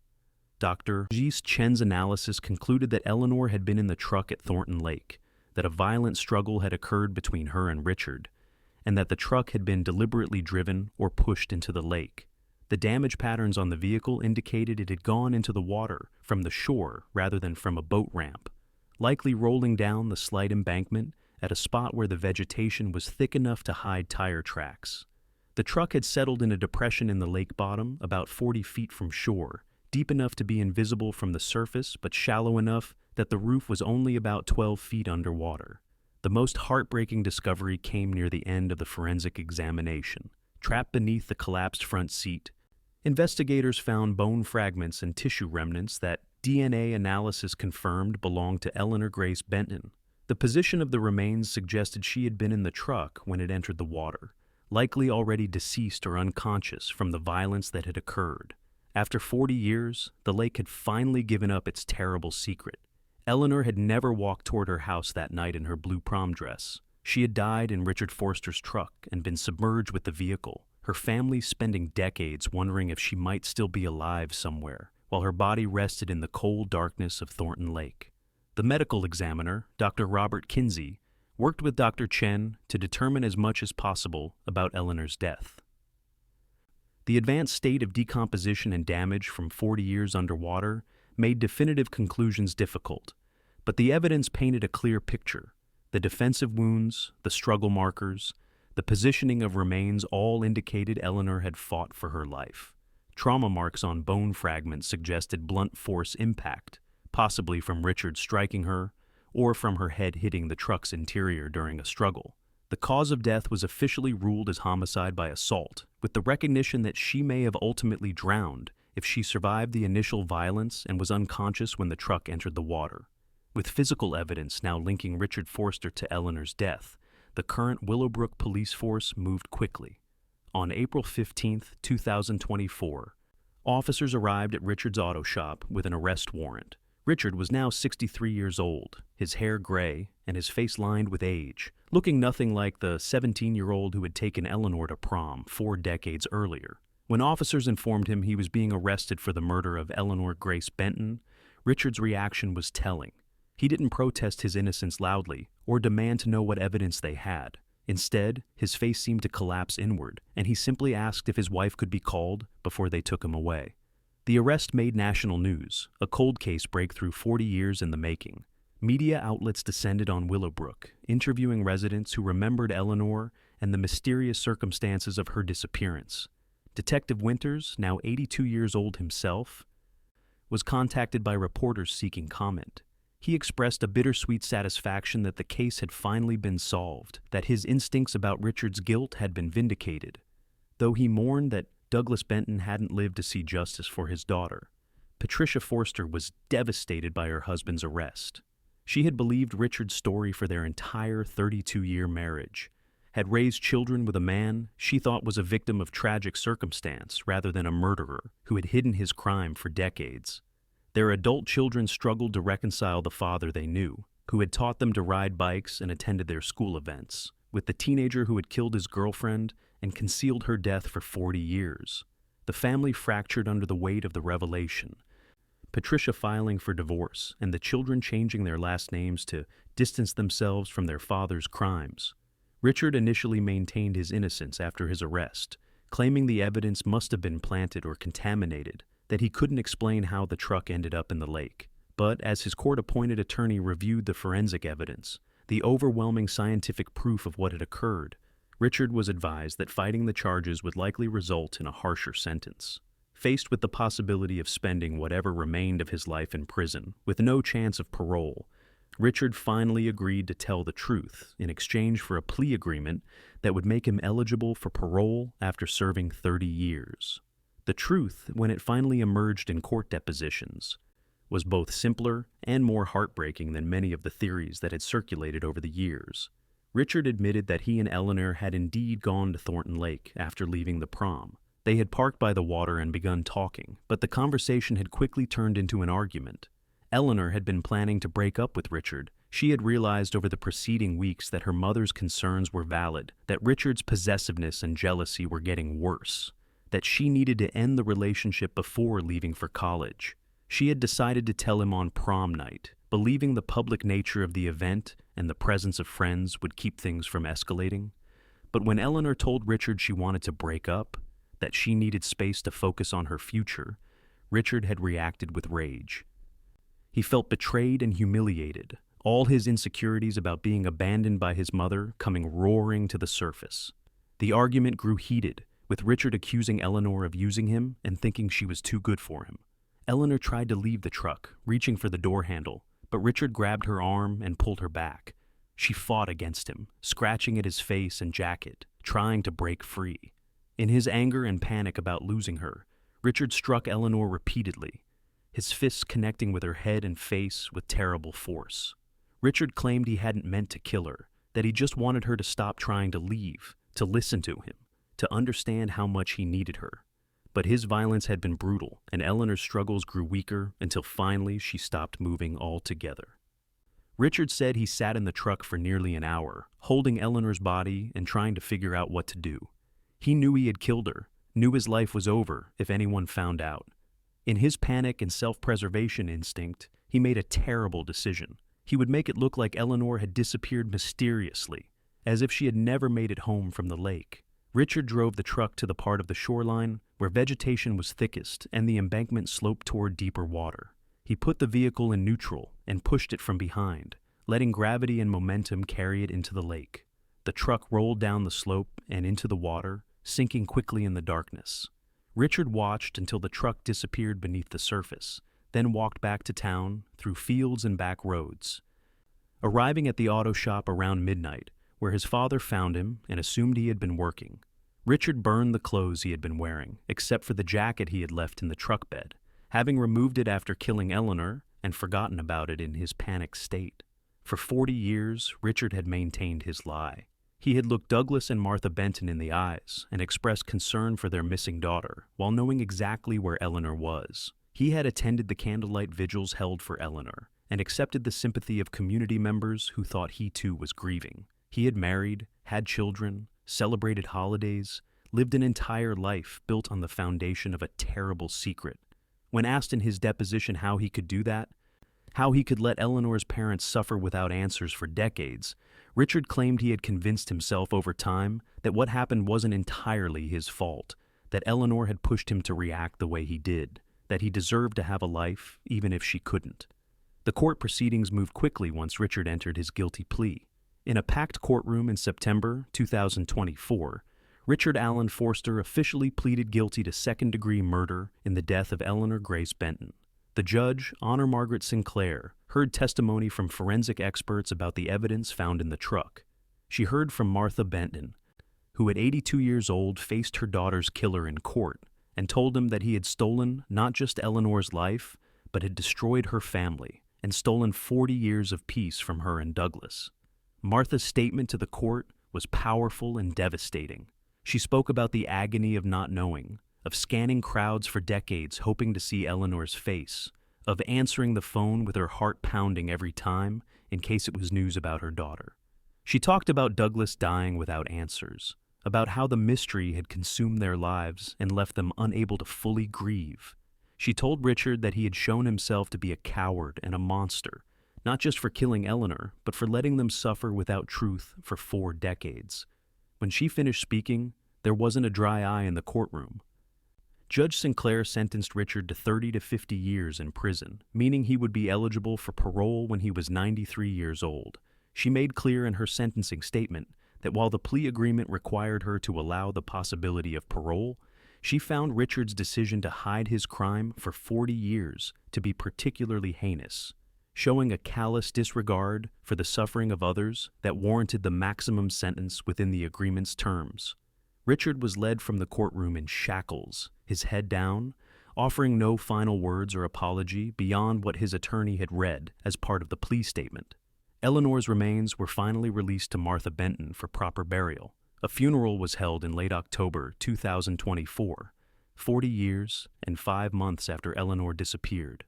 Dr. Chen's analysis concluded that Eleanor had been in the truck at Thornton Lake, that a violent struggle had occurred between her and Richard, and that the truck had been deliberately driven or pushed into the lake. The damage patterns on the vehicle indicated it had gone into the water from the shore rather than from a boat ramp, likely rolling down the slight embankment at a spot where the vegetation was thick enough to hide tire tracks. The truck had settled in a depression in the lake bottom about 40 feet from shore, deep enough to be invisible from the surface but shallow enough that the roof was only about 12 feet underwater. The most heartbreaking discovery came near the end of the forensic examination. Trapped beneath the collapsed front seat, investigators found bone fragments and tissue remnants that DNA analysis confirmed belonged to Eleanor Grace Benton. The position of the remains suggested she had been in the truck when it entered the water, likely already deceased or unconscious from the violence that had occurred. After 40 years, the lake had finally given up its terrible secret. Eleanor had never walked toward her house that night in her blue prom dress. She had died in Richard Forster's truck and been submerged with the vehicle, her family spending decades wondering if she might still be alive somewhere, while her body rested in the cold darkness of Thornton Lake. The medical examiner, Dr. Robert Kinsey, worked with Dr. Chen to determine as much as possible about Eleanor's death. The advanced state of decomposition and damage from 40 years underwater made definitive conclusions difficult, but the evidence painted a clear picture. The defensive wounds, the struggle markers, the positioning of remains all indicated Eleanor had fought for her life. Trauma marks on bone fragments suggested blunt force impact, possibly from Richard striking her or from her head hitting the truck's interior during a struggle. The cause of death was officially ruled as homicide by assault, with the recognition that she may have ultimately drowned if she survived the initial violence and was unconscious when the truck entered the water. With physical evidence now linking Richard Forster to Eleanor's death, the current Willowbrook police force moved quickly. On April 15, 2024, officers arrived at Richard's auto shop with an arrest warrant. Richard was now 63 years old, his hair gray and his face lined with age, looking nothing like the 17-year-old who had taken Eleanor to prom 4 decades earlier. When officers informed him he was being arrested for the murder of Eleanor Grace Benton, Richard's reaction was telling. He didn't protest his innocence loudly or demand to know what evidence they had. Instead, his face seemed to collapse inward, and he simply asked if his wife could be called before they took him away. The arrest made national news, a cold case breakthrough 40 years in the making. Media outlets descended on Willowbrook, interviewing residents who remembered Eleanor and the mysterious circumstances of her disappearance. Detective Winters, now 82 years old himself, was contacted by reporters seeking comment. He expressed a bittersweet satisfaction that the case had finally been solved, that his instincts about Richard's guilt had been vindicated, though he mourned that Douglas Benton hadn't lived to see justice for his daughter. Patricia Forster was devastated by her husband's arrest. She had believed Richard's story for their entire 32-year marriage, had raised children with a man she thought was a victim of tragic circumstance rather than a murderer who had hidden his crime for decades. Their adult children struggled to reconcile the father they knew, who had taught them to ride bikes and attended their school events, with the teenager who had killed his girlfriend and concealed her death for 40 years. The family fractured under the weight of the revelation, Patricia filing for divorce and the children changing their last names to distance themselves from their father's crimes. Richard initially maintained his innocence after his arrest, claiming the evidence must have been planted or contaminated, that he couldn't explain how the truck ended up in the lake. But as his court-appointed attorney reviewed the forensic evidence, the overwhelming scientific proof of what had occurred, Richard was advised that fighting the charges would likely result in a harsher sentence. Faced with the possibility of spending whatever remained of his life in prison, with no chance of parole, Richard finally agreed to tell the truth in exchange for a plea agreement that would make him eligible for parole after serving 30 years. The truth, when it finally emerged in court depositions, was both simpler and more heartbreaking than many of the theories that had circulated over the years. Richard admitted that he and Eleanor had indeed gone to Thornton Lake after leaving the prom. They had parked by the water and begun talking, but the conversation had quickly turned into an argument. Eleanor had been planning to break up with Richard. She had realized over the preceding weeks that her mother's concerns were valid, that Richard's possessiveness and jealousy were getting worse, that she needed to end the relationship before leaving for college. She had decided to tell him on prom night, believing the public nature of the event and the presence of friends would keep things from escalating. But when Eleanor told Richard she wanted to break up, that she needed space to focus on her future, Richard had reacted with rage. He felt betrayed and humiliated, all his insecurities about being abandoned by his mother coming roaring to the surface. The argument grew heated, with Richard accusing Eleanor of using him and thinking she was too good for him. Eleanor tried to leave the truck, reaching for the door handle, but Richard grabbed her arm and pulled her back. She fought against him, scratching at his face and jacket, trying to break free. In his anger and panic about losing her, Richard struck Eleanor repeatedly, his fists connecting with her head and face with terrible force. Richard claimed he hadn't meant to kill her, that he just wanted her to stop trying to leave, to listen to him, to understand how much he needed her. But his violence had been brutal, and Eleanor's struggles grew weaker until finally she stopped moving altogether. Richard said he sat in the truck for nearly an hour, holding Eleanor's body and trying to figure out what to do. He knew he had killed her, knew his life was over if anyone found out. In his panic and self-preservation instinct, he made a terrible decision. He would make it look like Eleanor had disappeared mysteriously, as if she had never made it home from the lake. Richard drove the truck to the part of the shoreline where vegetation was thickest and the embankment sloped toward deeper water. He put the vehicle in neutral and pushed it from behind, letting gravity and momentum carry it into the lake. The truck rolled down the slope and into the water, sinking quickly in the darkness. Richard watched until the truck disappeared beneath the surface, then walked back to town through fields and back roads. Arriving at the auto shop around midnight, where his father found him and assumed he had been working, Richard burned the clothes he had been wearing, except for the jacket he had left in the truck bed, having removed it after killing Eleanor and forgotten about it in his panicked state. For 40 years, Richard had maintained his lie. He had looked Douglas and Martha Benton in the eyes and expressed concern for their missing daughter, while knowing exactly where Eleanor was. He had attended the candlelight vigils held for Eleanor and accepted the sympathy of community members who thought he too was grieving. He had married, had children, celebrated holidays, lived an entire life built on the foundation of a terrible secret. When asked in his deposition how he could do that, how he could let Eleanor's parents suffer without answers for decades, Richard claimed he had convinced himself over time that what happened wasn't entirely his fault, that Eleanor had pushed him to react the way he did, that he deserved to have a life even if she couldn't. The court proceedings moved quickly once Richard entered his guilty plea. In a packed courtroom in September 2024, Richard Alan Forster officially pleaded guilty to second-degree murder in the death of Eleanor Grace Benton. The judge, Honor Margaret Sinclair, heard testimony from forensic experts about the evidence found in the truck. She heard from Martha Benton, who at 82 years old faced her daughter's killer in court and told him that he had stolen not just Eleanor's life, but had destroyed her family and stolen 40 years of peace from her and Douglas. Martha's statement to the court was powerful and devastating. She spoke about the agony of not knowing, of scanning crowds for decades hoping to see Eleanor's face, of answering the phone with her heart pounding every time in case it was news about her daughter. She talked about Douglas dying without answers, about how the mystery had consumed their lives and left them unable to fully grieve. She told Richard that he had shown himself to be a coward and a monster, not just for killing Eleanor, but for letting them suffer without truth for 4 decades. When she finished speaking, there wasn't a dry eye in the courtroom. Judge Sinclair sentenced Richard to 30 to 50 years in prison, meaning he would be eligible for parole when he was 93 years old. She made clear in her sentencing statement that while the plea agreement required her to allow the possibility of parole, she found Richard's decision to hide his crime for 40 years to be particularly heinous, showing a callous disregard for the suffering of others that warranted the maximum sentence within the agreement's terms. Richard was led from the courtroom in shackles, his head down, offering no final words or apology beyond what his attorney had read as part of the plea statement. Eleanor's remains were finally released to Martha Benton for proper burial. A funeral was held in late October 2024, 40 years and 5 months after Eleanor disappeared.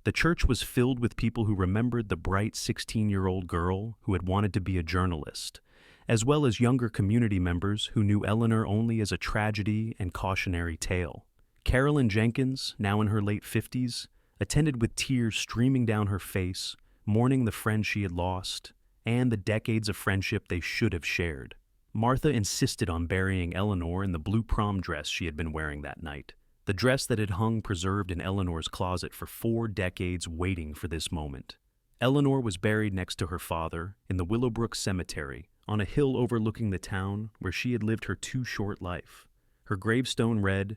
The church was filled with people who remembered the bright 16-year-old girl who had wanted to be a journalist, as well as younger community members who knew Eleanor only as a tragedy and cautionary tale. Carolyn Jenkins, now in her late 50s, attended with tears streaming down her face, mourning the friend she had lost and the decades of friendship they should have shared. Martha insisted on burying Eleanor in the blue prom dress she had been wearing that night, the dress that had hung preserved in Eleanor's closet for 4 decades waiting for this moment. Eleanor was buried next to her father in the Willowbrook Cemetery, on a hill overlooking the town where she had lived her too short life. Her gravestone read,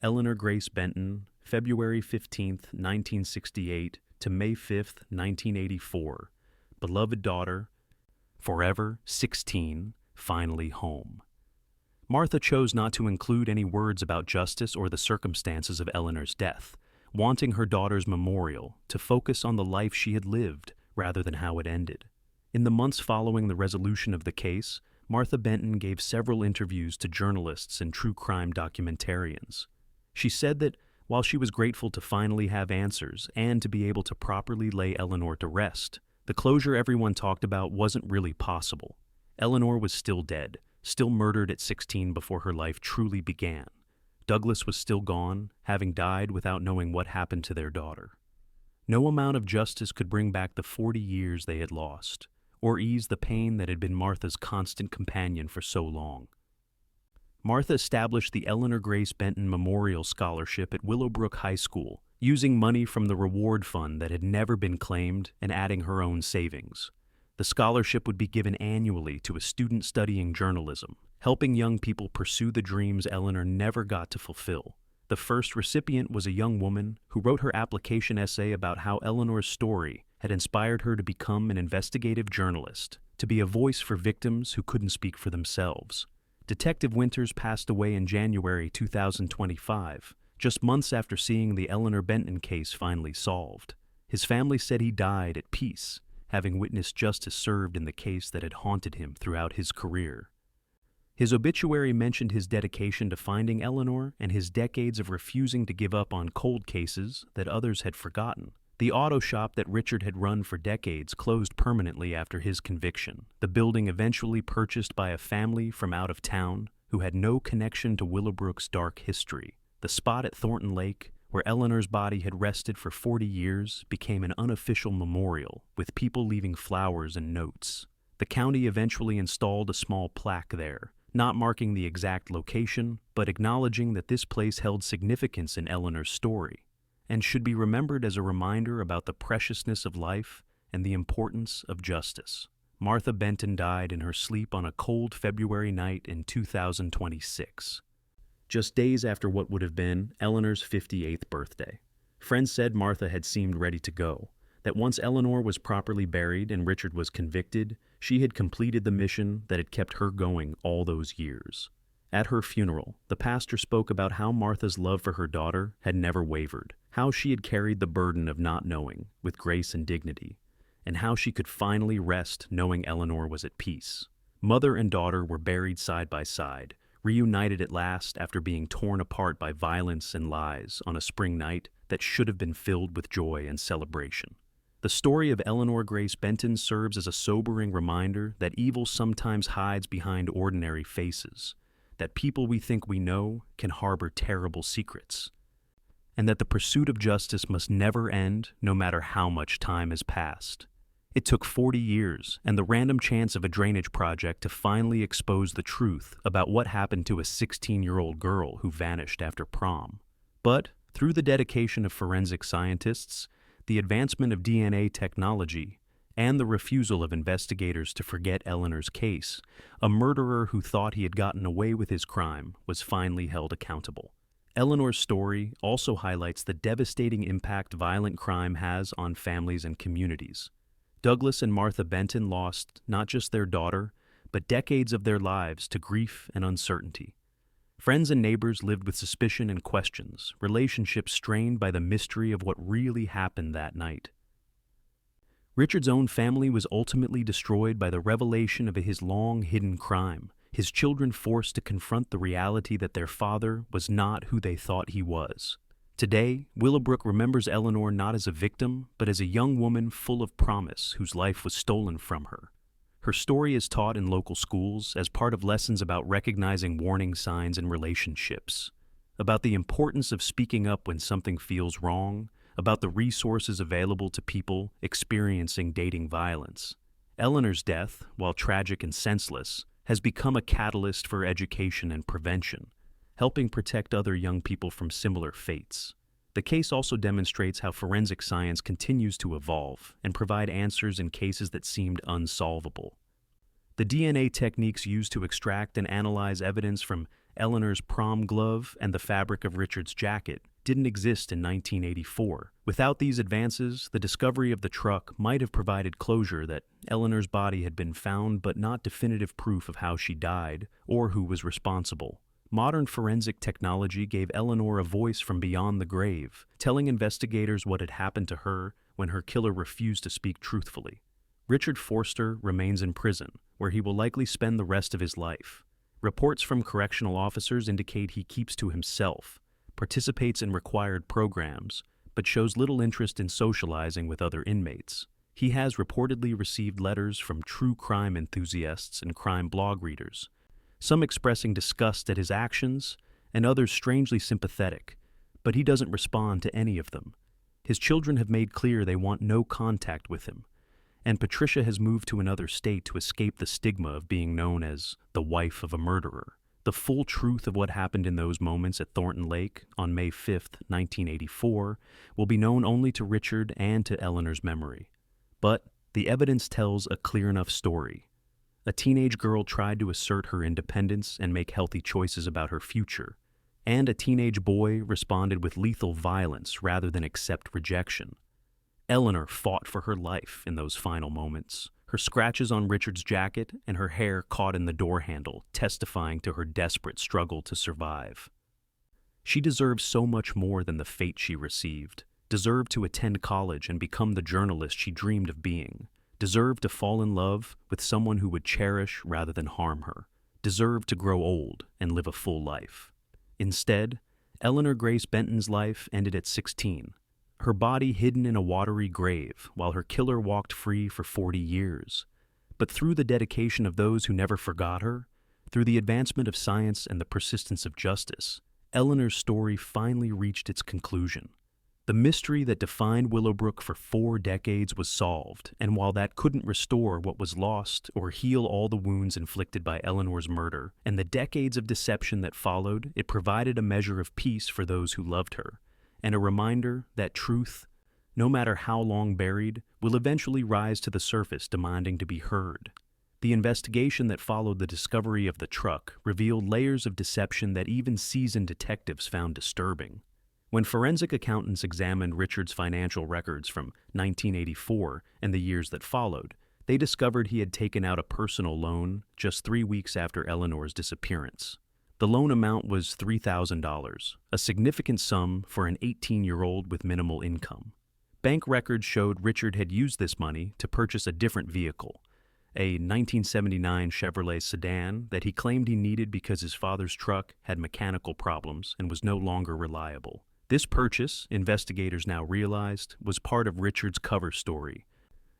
Eleanor Grace Benton, February 15, 1968 to May 5, 1984. Beloved daughter, forever 16, finally home. Martha chose not to include any words about justice or the circumstances of Eleanor's death, wanting her daughter's memorial to focus on the life she had lived rather than how it ended. In the months following the resolution of the case, Martha Benton gave several interviews to journalists and true crime documentarians. She said that while she was grateful to finally have answers and to be able to properly lay Eleanor to rest, the closure everyone talked about wasn't really possible. Eleanor was still dead, still murdered at 16 before her life truly began. Douglas was still gone, having died without knowing what happened to their daughter. No amount of justice could bring back the 40 years they had lost, or ease the pain that had been Martha's constant companion for so long. Martha established the Eleanor Grace Benton Memorial Scholarship at Willowbrook High School, using money from the reward fund that had never been claimed and adding her own savings. The scholarship would be given annually to a student studying journalism, helping young people pursue the dreams Eleanor never got to fulfill. The first recipient was a young woman who wrote her application essay about how Eleanor's story had inspired her to become an investigative journalist, to be a voice for victims who couldn't speak for themselves. Detective Winters passed away in January 2025, just months after seeing the Eleanor Benton case finally solved. His family said he died at peace, having witnessed justice served in the case that had haunted him throughout his career. His obituary mentioned his dedication to finding Eleanor and his decades of refusing to give up on cold cases that others had forgotten. The auto shop that Richard had run for decades closed permanently after his conviction, the building eventually purchased by a family from out of town who had no connection to Willowbrook's dark history. The spot at Thornton Lake, where Eleanor's body had rested for 40 years, became an unofficial memorial, with people leaving flowers and notes. The county eventually installed a small plaque there, not marking the exact location, but acknowledging that this place held significance in Eleanor's story, and should be remembered as a reminder about the preciousness of life and the importance of justice. Martha Benton died in her sleep on a cold February night in 2026, just days after what would have been Eleanor's 58th birthday. Friends said Martha had seemed ready to go, that once Eleanor was properly buried and Richard was convicted, she had completed the mission that had kept her going all those years. At her funeral, the pastor spoke about how Martha's love for her daughter had never wavered, how she had carried the burden of not knowing with grace and dignity, and how she could finally rest knowing Eleanor was at peace. Mother and daughter were buried side by side, reunited at last after being torn apart by violence and lies on a spring night that should have been filled with joy and celebration. The story of Eleanor Grace Benton serves as a sobering reminder that evil sometimes hides behind ordinary faces, that people we think we know can harbor terrible secrets, and that the pursuit of justice must never end no matter how much time has passed. It took 40 years and the random chance of a drainage project to finally expose the truth about what happened to a 16-year-old girl who vanished after prom. But through the dedication of forensic scientists, the advancement of DNA technology, and the refusal of investigators to forget Eleanor's case, a murderer who thought he had gotten away with his crime was finally held accountable. Eleanor's story also highlights the devastating impact violent crime has on families and communities. Douglas and Martha Benton lost not just their daughter, but decades of their lives to grief and uncertainty. Friends and neighbors lived with suspicion and questions, relationships strained by the mystery of what really happened that night. Richard's own family was ultimately destroyed by the revelation of his long-hidden crime, his children forced to confront the reality that their father was not who they thought he was. Today, Willowbrook remembers Eleanor not as a victim, but as a young woman full of promise whose life was stolen from her. Her story is taught in local schools as part of lessons about recognizing warning signs in relationships, about the importance of speaking up when something feels wrong, about the resources available to people experiencing dating violence. Eleanor's death, while tragic and senseless, has become a catalyst for education and prevention, helping protect other young people from similar fates. The case also demonstrates how forensic science continues to evolve and provide answers in cases that seemed unsolvable. The DNA techniques used to extract and analyze evidence from Eleanor's prom glove and the fabric of Richard's jacket didn't exist in 1984. Without these advances, the discovery of the truck might have provided closure that Eleanor's body had been found, but not definitive proof of how she died or who was responsible. Modern forensic technology gave Eleanor a voice from beyond the grave, telling investigators what had happened to her when her killer refused to speak truthfully. Richard Forster remains in prison, where he will likely spend the rest of his life. Reports from correctional officers indicate he keeps to himself, participates in required programs, but shows little interest in socializing with other inmates. He has reportedly received letters from true crime enthusiasts and crime blog readers, some expressing disgust at his actions and others strangely sympathetic, but he doesn't respond to any of them. His children have made clear they want no contact with him, and Patricia has moved to another state to escape the stigma of being known as the wife of a murderer. The full truth of what happened in those moments at Thornton Lake on May 5th, 1984, will be known only to Richard and to Eleanor's memory. But the evidence tells a clear enough story. A teenage girl tried to assert her independence and make healthy choices about her future, and a teenage boy responded with lethal violence rather than accept rejection. Eleanor fought for her life in those final moments, her scratches on Richard's jacket and her hair caught in the door handle, testifying to her desperate struggle to survive. She deserves so much more than the fate she received, deserved to attend college and become the journalist she dreamed of being, deserved to fall in love with someone who would cherish rather than harm her, deserved to grow old and live a full life. Instead, Eleanor Grace Benton's life ended at 16, her body hidden in a watery grave while her killer walked free for 40 years. But through the dedication of those who never forgot her, through the advancement of science and the persistence of justice, Eleanor's story finally reached its conclusion. The mystery that defined Willowbrook for 4 decades was solved, and while that couldn't restore what was lost or heal all the wounds inflicted by Eleanor's murder and the decades of deception that followed, it provided a measure of peace for those who loved her, and a reminder that truth, no matter how long buried, will eventually rise to the surface demanding to be heard. The investigation that followed the discovery of the truck revealed layers of deception that even seasoned detectives found disturbing. When forensic accountants examined Richard's financial records from 1984 and the years that followed, they discovered he had taken out a personal loan just 3 weeks after Eleanor's disappearance. The loan amount was $3,000, a significant sum for an 18-year-old with minimal income. Bank records showed Richard had used this money to purchase a different vehicle, a 1979 Chevrolet sedan that he claimed he needed because his father's truck had mechanical problems and was no longer reliable. This purchase, investigators now realized, was part of Richard's cover story,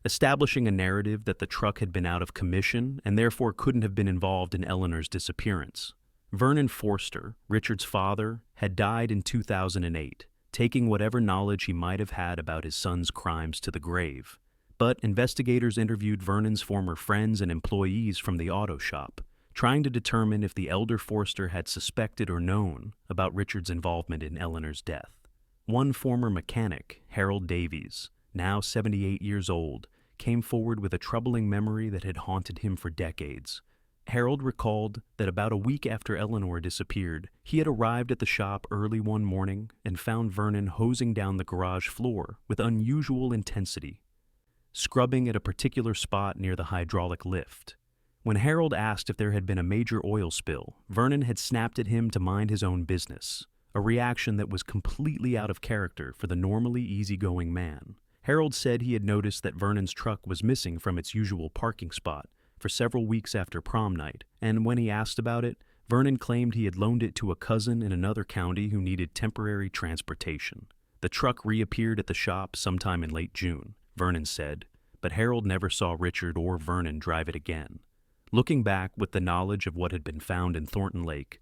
establishing a narrative that the truck had been out of commission and therefore couldn't have been involved in Eleanor's disappearance. Vernon Forster, Richard's father, had died in 2008, taking whatever knowledge he might have had about his son's crimes to the grave. But investigators interviewed Vernon's former friends and employees from the auto shop, trying to determine if the elder Forster had suspected or known about Richard's involvement in Eleanor's death. One former mechanic, Harold Davies, now 78 years old, came forward with a troubling memory that had haunted him for decades. Harold recalled that about a week after Eleanor disappeared, he had arrived at the shop early one morning and found Vernon hosing down the garage floor with unusual intensity, scrubbing at a particular spot near the hydraulic lift. When Harold asked if there had been a major oil spill, Vernon had snapped at him to mind his own business, a reaction that was completely out of character for the normally easygoing man. Harold said he had noticed that Vernon's truck was missing from its usual parking spot for several weeks after prom night, and when he asked about it, Vernon claimed he had loaned it to a cousin in another county who needed temporary transportation. The truck reappeared at the shop sometime in late June, Vernon said, but Harold never saw Richard or Vernon drive it again. Looking back with the knowledge of what had been found in Thornton Lake,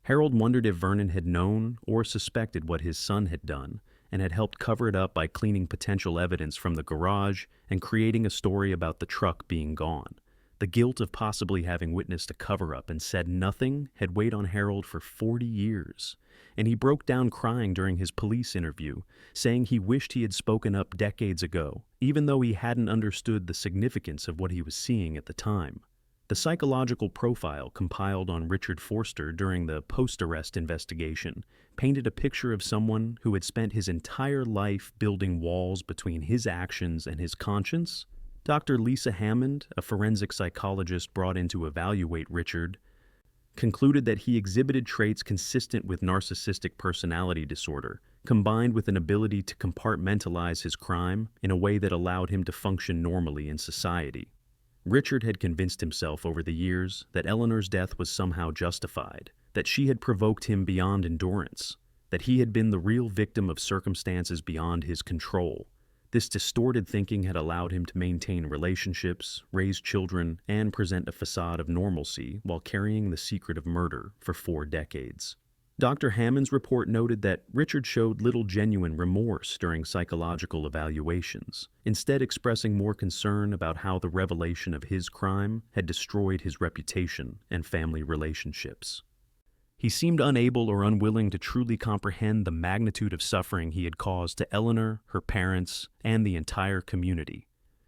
Harold wondered if Vernon had known or suspected what his son had done and had helped cover it up by cleaning potential evidence from the garage and creating a story about the truck being gone. The guilt of possibly having witnessed a cover-up and said nothing had weighed on Harold for 40 years, and he broke down crying during his police interview, saying he wished he had spoken up decades ago, even though he hadn't understood the significance of what he was seeing at the time. The psychological profile compiled on Richard Forster during the post-arrest investigation painted a picture of someone who had spent his entire life building walls between his actions and his conscience. Dr. Lisa Hammond, a forensic psychologist brought in to evaluate Richard, concluded that he exhibited traits consistent with narcissistic personality disorder, combined with an ability to compartmentalize his crime in a way that allowed him to function normally in society. Richard had convinced himself over the years that Eleanor's death was somehow justified, that she had provoked him beyond endurance, that he had been the real victim of circumstances beyond his control. This distorted thinking had allowed him to maintain relationships, raise children, and present a facade of normalcy while carrying the secret of murder for 4 decades. Dr. Hammond's report noted that Richard showed little genuine remorse during psychological evaluations, instead expressing more concern about how the revelation of his crime had destroyed his reputation and family relationships. He seemed unable or unwilling to truly comprehend the magnitude of suffering he had caused to Eleanor, her parents, and the entire community.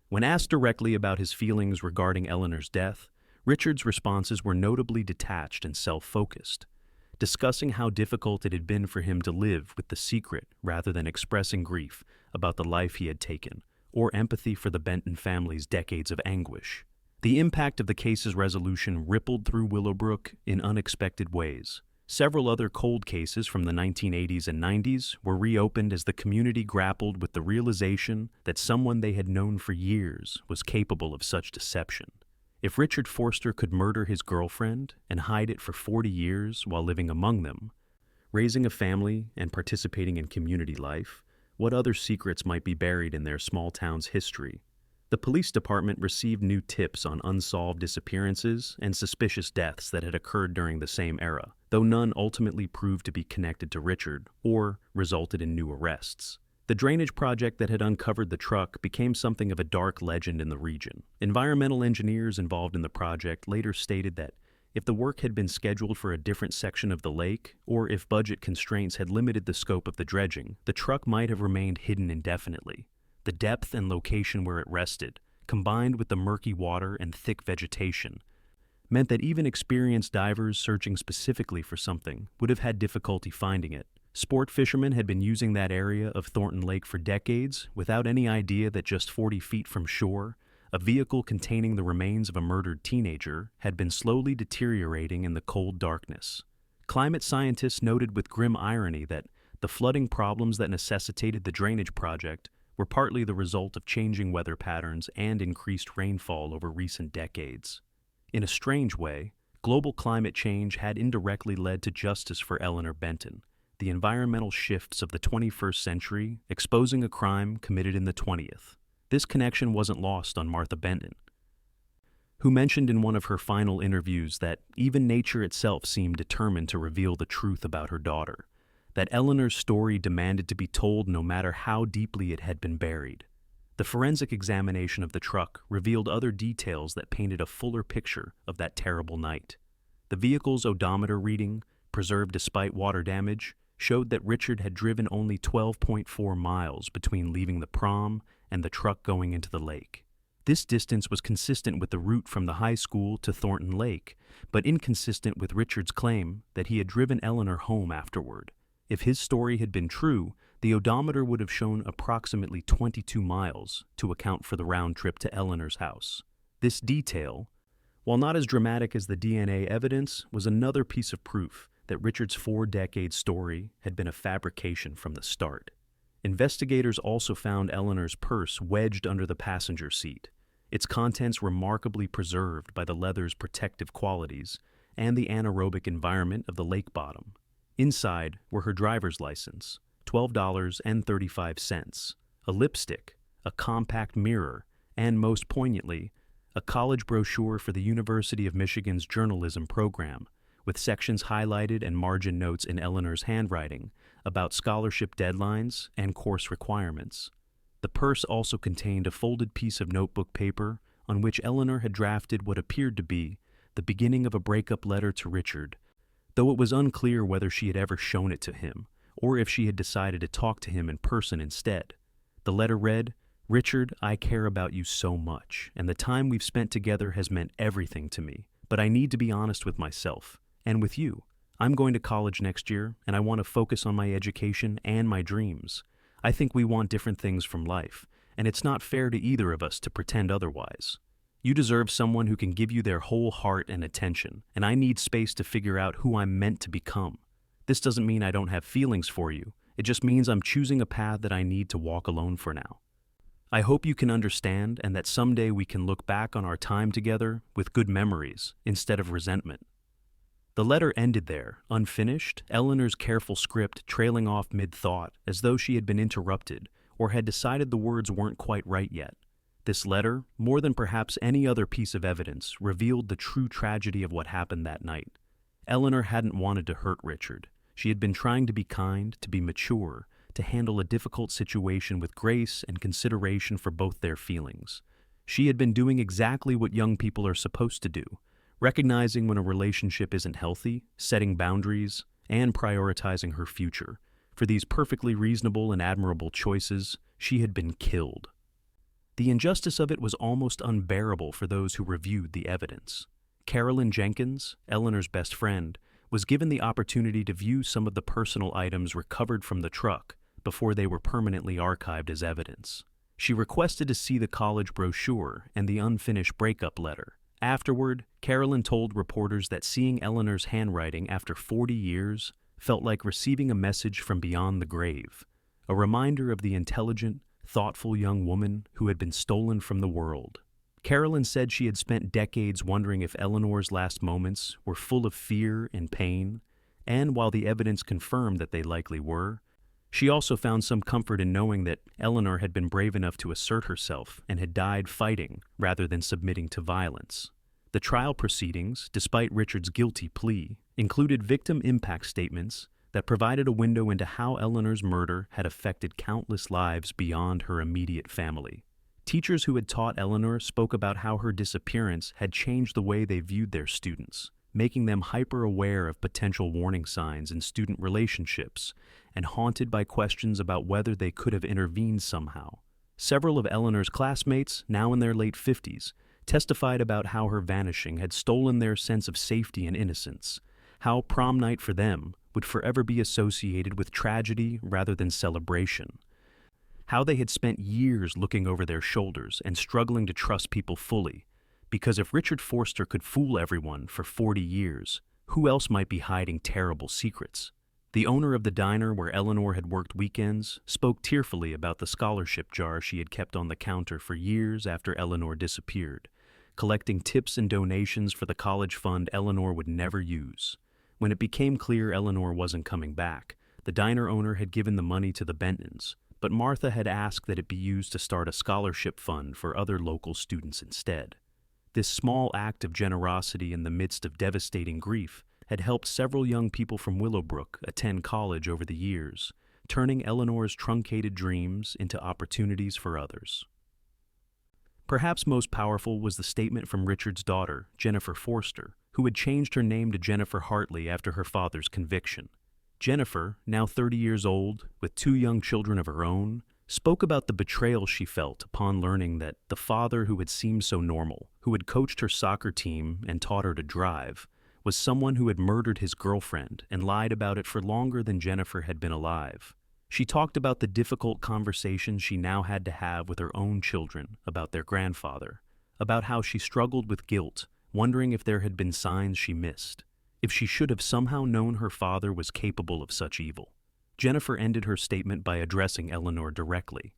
When asked directly about his feelings regarding Eleanor's death, Richard's responses were notably detached and self-focused, discussing how difficult it had been for him to live with the secret rather than expressing grief about the life he had taken, or empathy for the Benton family's decades of anguish. The impact of the case's resolution rippled through Willowbrook in unexpected ways. Several other cold cases from the 1980s and 90s were reopened as the community grappled with the realization that someone they had known for years was capable of such deception. If Richard Forster could murder his girlfriend and hide it for 40 years while living among them, raising a family and participating in community life, what other secrets might be buried in their small town's history? The police department received new tips on unsolved disappearances and suspicious deaths that had occurred during the same era, though none ultimately proved to be connected to Richard or resulted in new arrests. The drainage project that had uncovered the truck became something of a dark legend in the region. Environmental engineers involved in the project later stated that if the work had been scheduled for a different section of the lake, or if budget constraints had limited the scope of the dredging, the truck might have remained hidden indefinitely. The depth and location where it rested, combined with the murky water and thick vegetation, meant that even experienced divers searching specifically for something would have had difficulty finding it. Sport fishermen had been using that area of Thornton Lake for decades without any idea that just 40 feet from shore, a vehicle containing the remains of a murdered teenager had been slowly deteriorating in the cold darkness. Climate scientists noted with grim irony that the flooding problems that necessitated the drainage project were partly the result of changing weather patterns and increased rainfall over recent decades. In a strange way, global climate change had indirectly led to justice for Eleanor Benton, the environmental shifts of the 21st century exposing a crime committed in the 20th. This connection wasn't lost on Martha Benton, who mentioned in one of her final interviews that even nature itself seemed determined to reveal the truth about her daughter, that Eleanor's story demanded to be told no matter how deeply it had been buried. The forensic examination of the truck revealed other details that painted a fuller picture of that terrible night. The vehicle's odometer reading, preserved despite water damage, showed that Richard had driven only 12.4 miles between leaving the Prom and the truck going into the lake. This distance was consistent with the route from the high school to Thornton Lake, but inconsistent with Richard's claim that he had driven Eleanor home afterward. If his story had been true, the odometer would have shown approximately 22 miles to account for the round trip to Eleanor's house. This detail, while not as dramatic as the DNA evidence, was another piece of proof that Richard's 4-decade story had been a fabrication from the start. Investigators also found Eleanor's purse wedged under the passenger seat, its contents remarkably preserved by the leather's protective qualities and the anaerobic environment of the lake bottom. Inside were her driver's license, $12.35, a lipstick, a compact mirror, and most poignantly, a college brochure for the University of Michigan's journalism program, with sections highlighted and margin notes in Eleanor's handwriting about scholarship deadlines and course requirements. The purse also contained a folded piece of notebook paper on which Eleanor had drafted what appeared to be the beginning of a breakup letter to Richard, though it was unclear whether she had ever shown it to him, or if she had decided to talk to him in person instead. The letter read, "Richard, I care about you so much, and the time we've spent together has meant everything to me. But I need to be honest with myself, and with you. I'm going to college next year, and I want to focus on my education and my dreams. I think we want different things from life, and it's not fair to either of us to pretend otherwise. You deserve someone who can give you their whole heart and attention, and I need space to figure out who I'm meant to become. This doesn't mean I don't have feelings for you. It just means I'm choosing a path that I need to walk alone for now. I hope you can understand and that someday we can look back on our time together with good memories instead of resentment." The letter ended there, unfinished, Eleanor's careful script trailing off mid-thought as though she had been interrupted or had decided the words weren't quite right yet. This letter, more than perhaps any other piece of evidence, revealed the true tragedy of what happened that night. Eleanor hadn't wanted to hurt Richard. She had been trying to be kind, to be mature, to handle a difficult situation with grace and consideration for both their feelings. She had been doing exactly what young people are supposed to do, recognizing when a relationship isn't healthy, setting boundaries, and prioritizing her future. For these perfectly reasonable and admirable choices, she had been killed. The injustice of it was almost unbearable for those who reviewed the evidence. Carolyn Jenkins, Eleanor's best friend, was given the opportunity to view some of the personal items recovered from the truck before they were permanently archived as evidence. She requested to see the college brochure and the unfinished breakup letter. Afterward, Carolyn told reporters that seeing Eleanor's handwriting after 40 years felt like receiving a message from beyond the grave, a reminder of the intelligent, thoughtful young woman who had been stolen from the world. Carolyn said she had spent decades wondering if Eleanor's last moments were full of fear and pain, and while the evidence confirmed that they likely were, she also found some comfort in knowing that Eleanor had been brave enough to assert herself and had died fighting rather than submitting to violence. The trial proceedings, despite Richard's guilty plea, included victim impact statements that provided a window into how Eleanor's murder had affected countless lives beyond her immediate family. Teachers who had taught Eleanor spoke about how her disappearance had changed the way they viewed their students, making them hyper-aware of potential warning signs in student relationships and haunted by questions about whether they could have intervened somehow. Several of Eleanor's classmates, now in their late 50s, testified about how her vanishing had stolen their sense of safety and innocence, how prom night for them would forever be associated with tragedy rather than celebration, how they had spent years looking over their shoulders and struggling to trust people fully, because if Richard Forster could fool everyone for 40 years, who else might be hiding terrible secrets? The owner of the diner where Eleanor had worked weekends spoke tearfully about the scholarship jar she had kept on the counter for years after Eleanor disappeared, collecting tips and donations for the college fund Eleanor would never use. When it became clear Eleanor wasn't coming back, the diner owner had given the money to the Bentons, but Martha had asked that it be used to start a scholarship fund for other local students instead. This small act of generosity in the midst of devastating grief had helped several young people from Willowbrook attend college over the years, turning Eleanor's truncated dreams into opportunities for others. Perhaps most powerful was the statement from Richard's daughter, Jennifer Forster, who had changed her name to Jennifer Hartley after her father's conviction. Jennifer, now 30 years old, with 2 young children of her own, spoke about the betrayal she felt upon learning that the father who had seemed so normal, who had coached her soccer team and taught her to drive, was someone who had murdered his girlfriend and lied about it for longer than Jennifer had been alive. She talked about the difficult conversations she now had to have with her own children about their grandfather, about how she struggled with guilt, wondering if there had been signs she missed, if she should have somehow known her father was capable of such evil. Jennifer ended her statement by addressing Eleanor directly,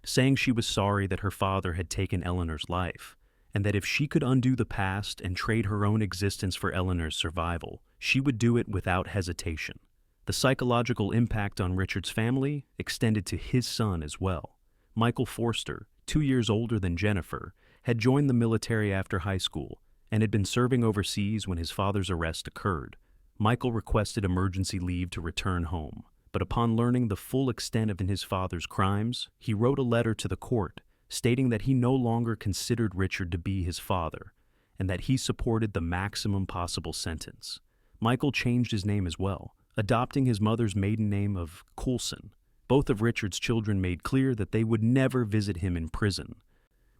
saying she was sorry that her father had taken Eleanor's life, and that if she could undo the past and trade her own existence for Eleanor's survival, she would do it without hesitation. The psychological impact on Richard's family extended to his son as well. Michael Forster, 2 years older than Jennifer, had joined the military after high school and had been serving overseas when his father's arrest occurred. Michael requested emergency leave to return home, but upon learning the full extent of his father's crimes, he wrote a letter to the court stating that he no longer considered Richard to be his father and that he supported the maximum possible sentence. Michael changed his name as well, adopting his mother's maiden name of Coulson. Both of Richard's children made clear that they would never visit him in prison,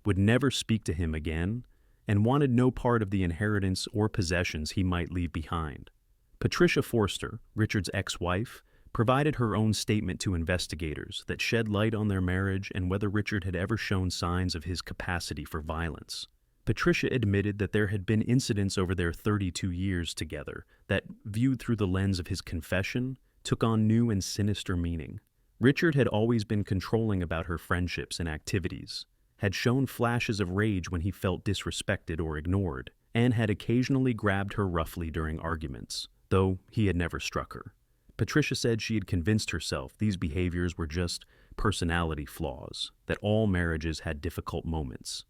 would never speak to him again, and wanted no part of the inheritance or possessions he might leave behind. Patricia Forster, Richard's ex-wife, provided her own statement to investigators that shed light on their marriage and whether Richard had ever shown signs of his capacity for violence. Patricia admitted that there had been incidents over their 32 years together that, viewed through the lens of his confession, took on new and sinister meaning. Richard had always been controlling about her friendships and activities, had shown flashes of rage when he felt disrespected or ignored, and had occasionally grabbed her roughly during arguments, though he had never struck her. Patricia said she had convinced herself these behaviors were just personality flaws, that all marriages had difficult moments,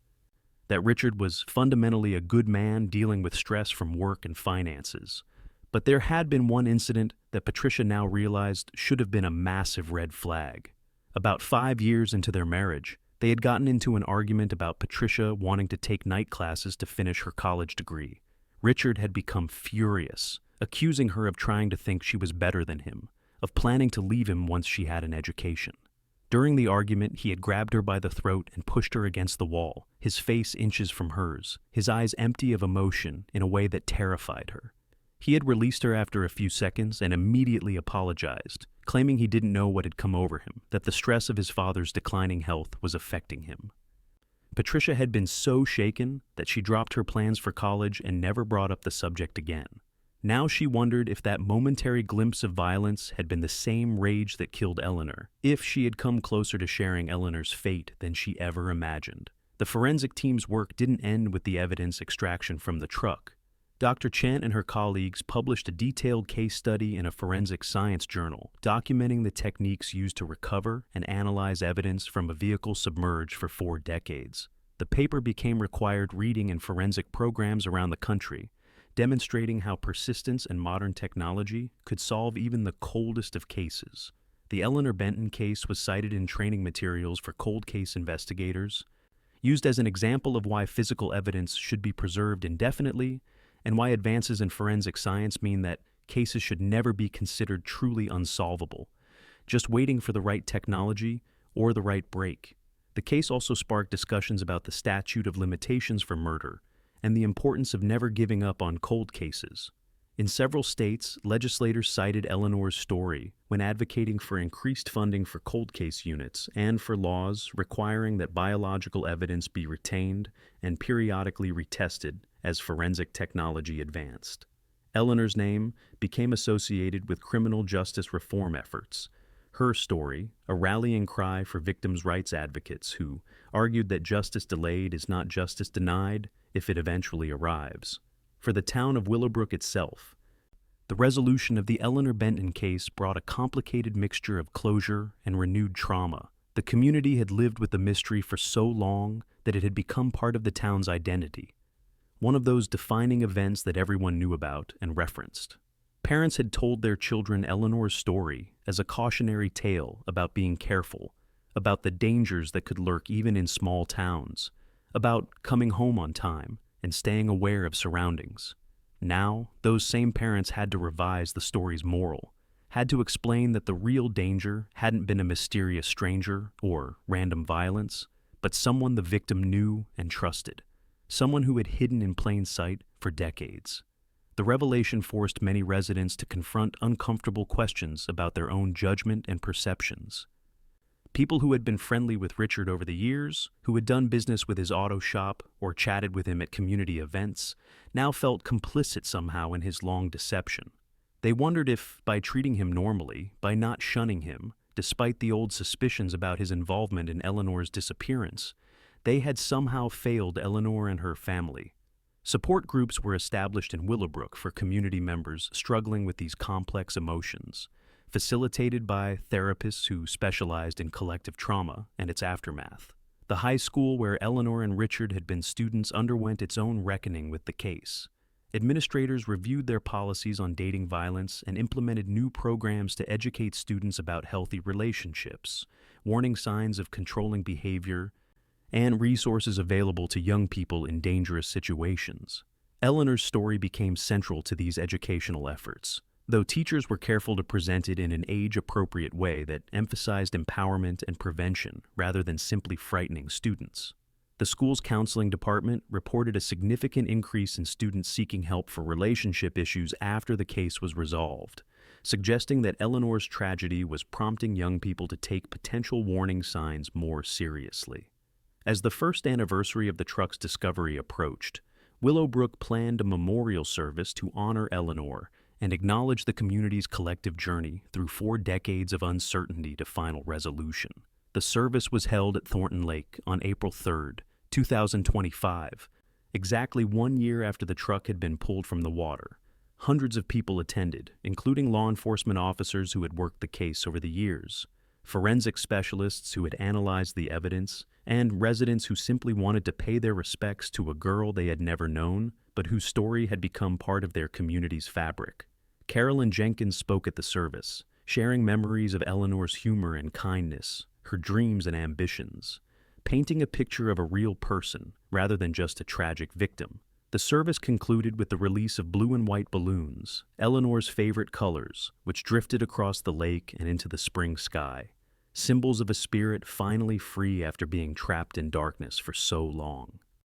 that Richard was fundamentally a good man dealing with stress from work and finances. But there had been one incident that Patricia now realized should have been a massive red flag. About 5 years into their marriage, they had gotten into an argument about Patricia wanting to take night classes to finish her college degree. Richard had become furious, accusing her of trying to think she was better than him, of planning to leave him once she had an education. During the argument, he had grabbed her by the throat and pushed her against the wall, his face inches from hers, his eyes empty of emotion in a way that terrified her. He had released her after a few seconds and immediately apologized, claiming he didn't know what had come over him, that the stress of his father's declining health was affecting him. Patricia had been so shaken that she dropped her plans for college and never brought up the subject again. Now she wondered if that momentary glimpse of violence had been the same rage that killed Eleanor, if she had come closer to sharing Eleanor's fate than she ever imagined. The forensic team's work didn't end with the evidence extraction from the truck. Dr. Chant and her colleagues published a detailed case study in a forensic science journal, documenting the techniques used to recover and analyze evidence from a vehicle submerged for 4 decades. The paper became required reading in forensic programs around the country, demonstrating how persistence and modern technology could solve even the coldest of cases. The Eleanor Benton case was cited in training materials for cold case investigators, used as an example of why physical evidence should be preserved indefinitely, and why advances in forensic science mean that cases should never be considered truly unsolvable, just waiting for the right technology or the right break. The case also sparked discussions about the statute of limitations for murder and the importance of never giving up on cold cases. In several states, legislators cited Eleanor's story when advocating for increased funding for cold case units and for laws requiring that biological evidence be retained and periodically retested as forensic technology advanced. Eleanor's name became associated with criminal justice reform efforts. Her story, a rallying cry for victims' rights advocates who argued that justice delayed is not justice denied if it eventually arrives. For the town of Willowbrook itself, the resolution of the Eleanor Benton case brought a complicated mixture of closure and renewed trauma. The community had lived with the mystery for so long that it had become part of the town's identity, one of those defining events that everyone knew about and referenced. Parents had told their children Eleanor's story as a cautionary tale about being careful, about the dangers that could lurk even in small towns, about coming home on time and staying aware of surroundings. Now, those same parents had to revise the story's moral, had to explain that the real danger hadn't been a mysterious stranger or random violence, but someone the victim knew and trusted, someone who had hidden in plain sight for decades. The revelation forced many residents to confront uncomfortable questions about their own judgment and perceptions. People who had been friendly with Richard over the years, who had done business with his auto shop or chatted with him at community events, now felt complicit somehow in his long deception. They wondered if, by treating him normally, by not shunning him, despite the old suspicions about his involvement in Eleanor's disappearance, they had somehow failed Eleanor and her family. Support groups were established in Willowbrook for community members struggling with these complex emotions, facilitated by therapists who specialized in collective trauma and its aftermath. The high school where Eleanor and Richard had been students underwent its own reckoning with the case. Administrators reviewed their policies on dating violence and implemented new programs to educate students about healthy relationships, warning signs of controlling behavior, and resources available to young people in dangerous situations. Eleanor's story became central to these educational efforts, though teachers were careful to present it in an age-appropriate way that emphasized empowerment and prevention rather than simply frightening students. The school's counseling department reported a significant increase in students seeking help for relationship issues after the case was resolved, suggesting that Eleanor's tragedy was prompting young people to take potential warning signs more seriously. As the first anniversary of the truck's discovery approached, Willowbrook planned a memorial service to honor Eleanor and acknowledge the community's collective journey through 4 decades of uncertainty to final resolution. The service was held at Thornton Lake on April 3, 2025, exactly 1 year after the truck had been pulled from the water. Hundreds of people attended, including law enforcement officers who had worked the case over the years, forensic specialists who had analyzed the evidence, and residents who simply wanted to pay their respects to a girl they had never known, but whose story had become part of their community's fabric. Carolyn Jenkins spoke at the service, sharing memories of Eleanor's humor and kindness, her dreams and ambitions, painting a picture of a real person rather than just a tragic victim. The service concluded with the release of blue and white balloons, Eleanor's favorite colors, which drifted across the lake and into the spring sky, symbols of a spirit finally free after being trapped in darkness for so long.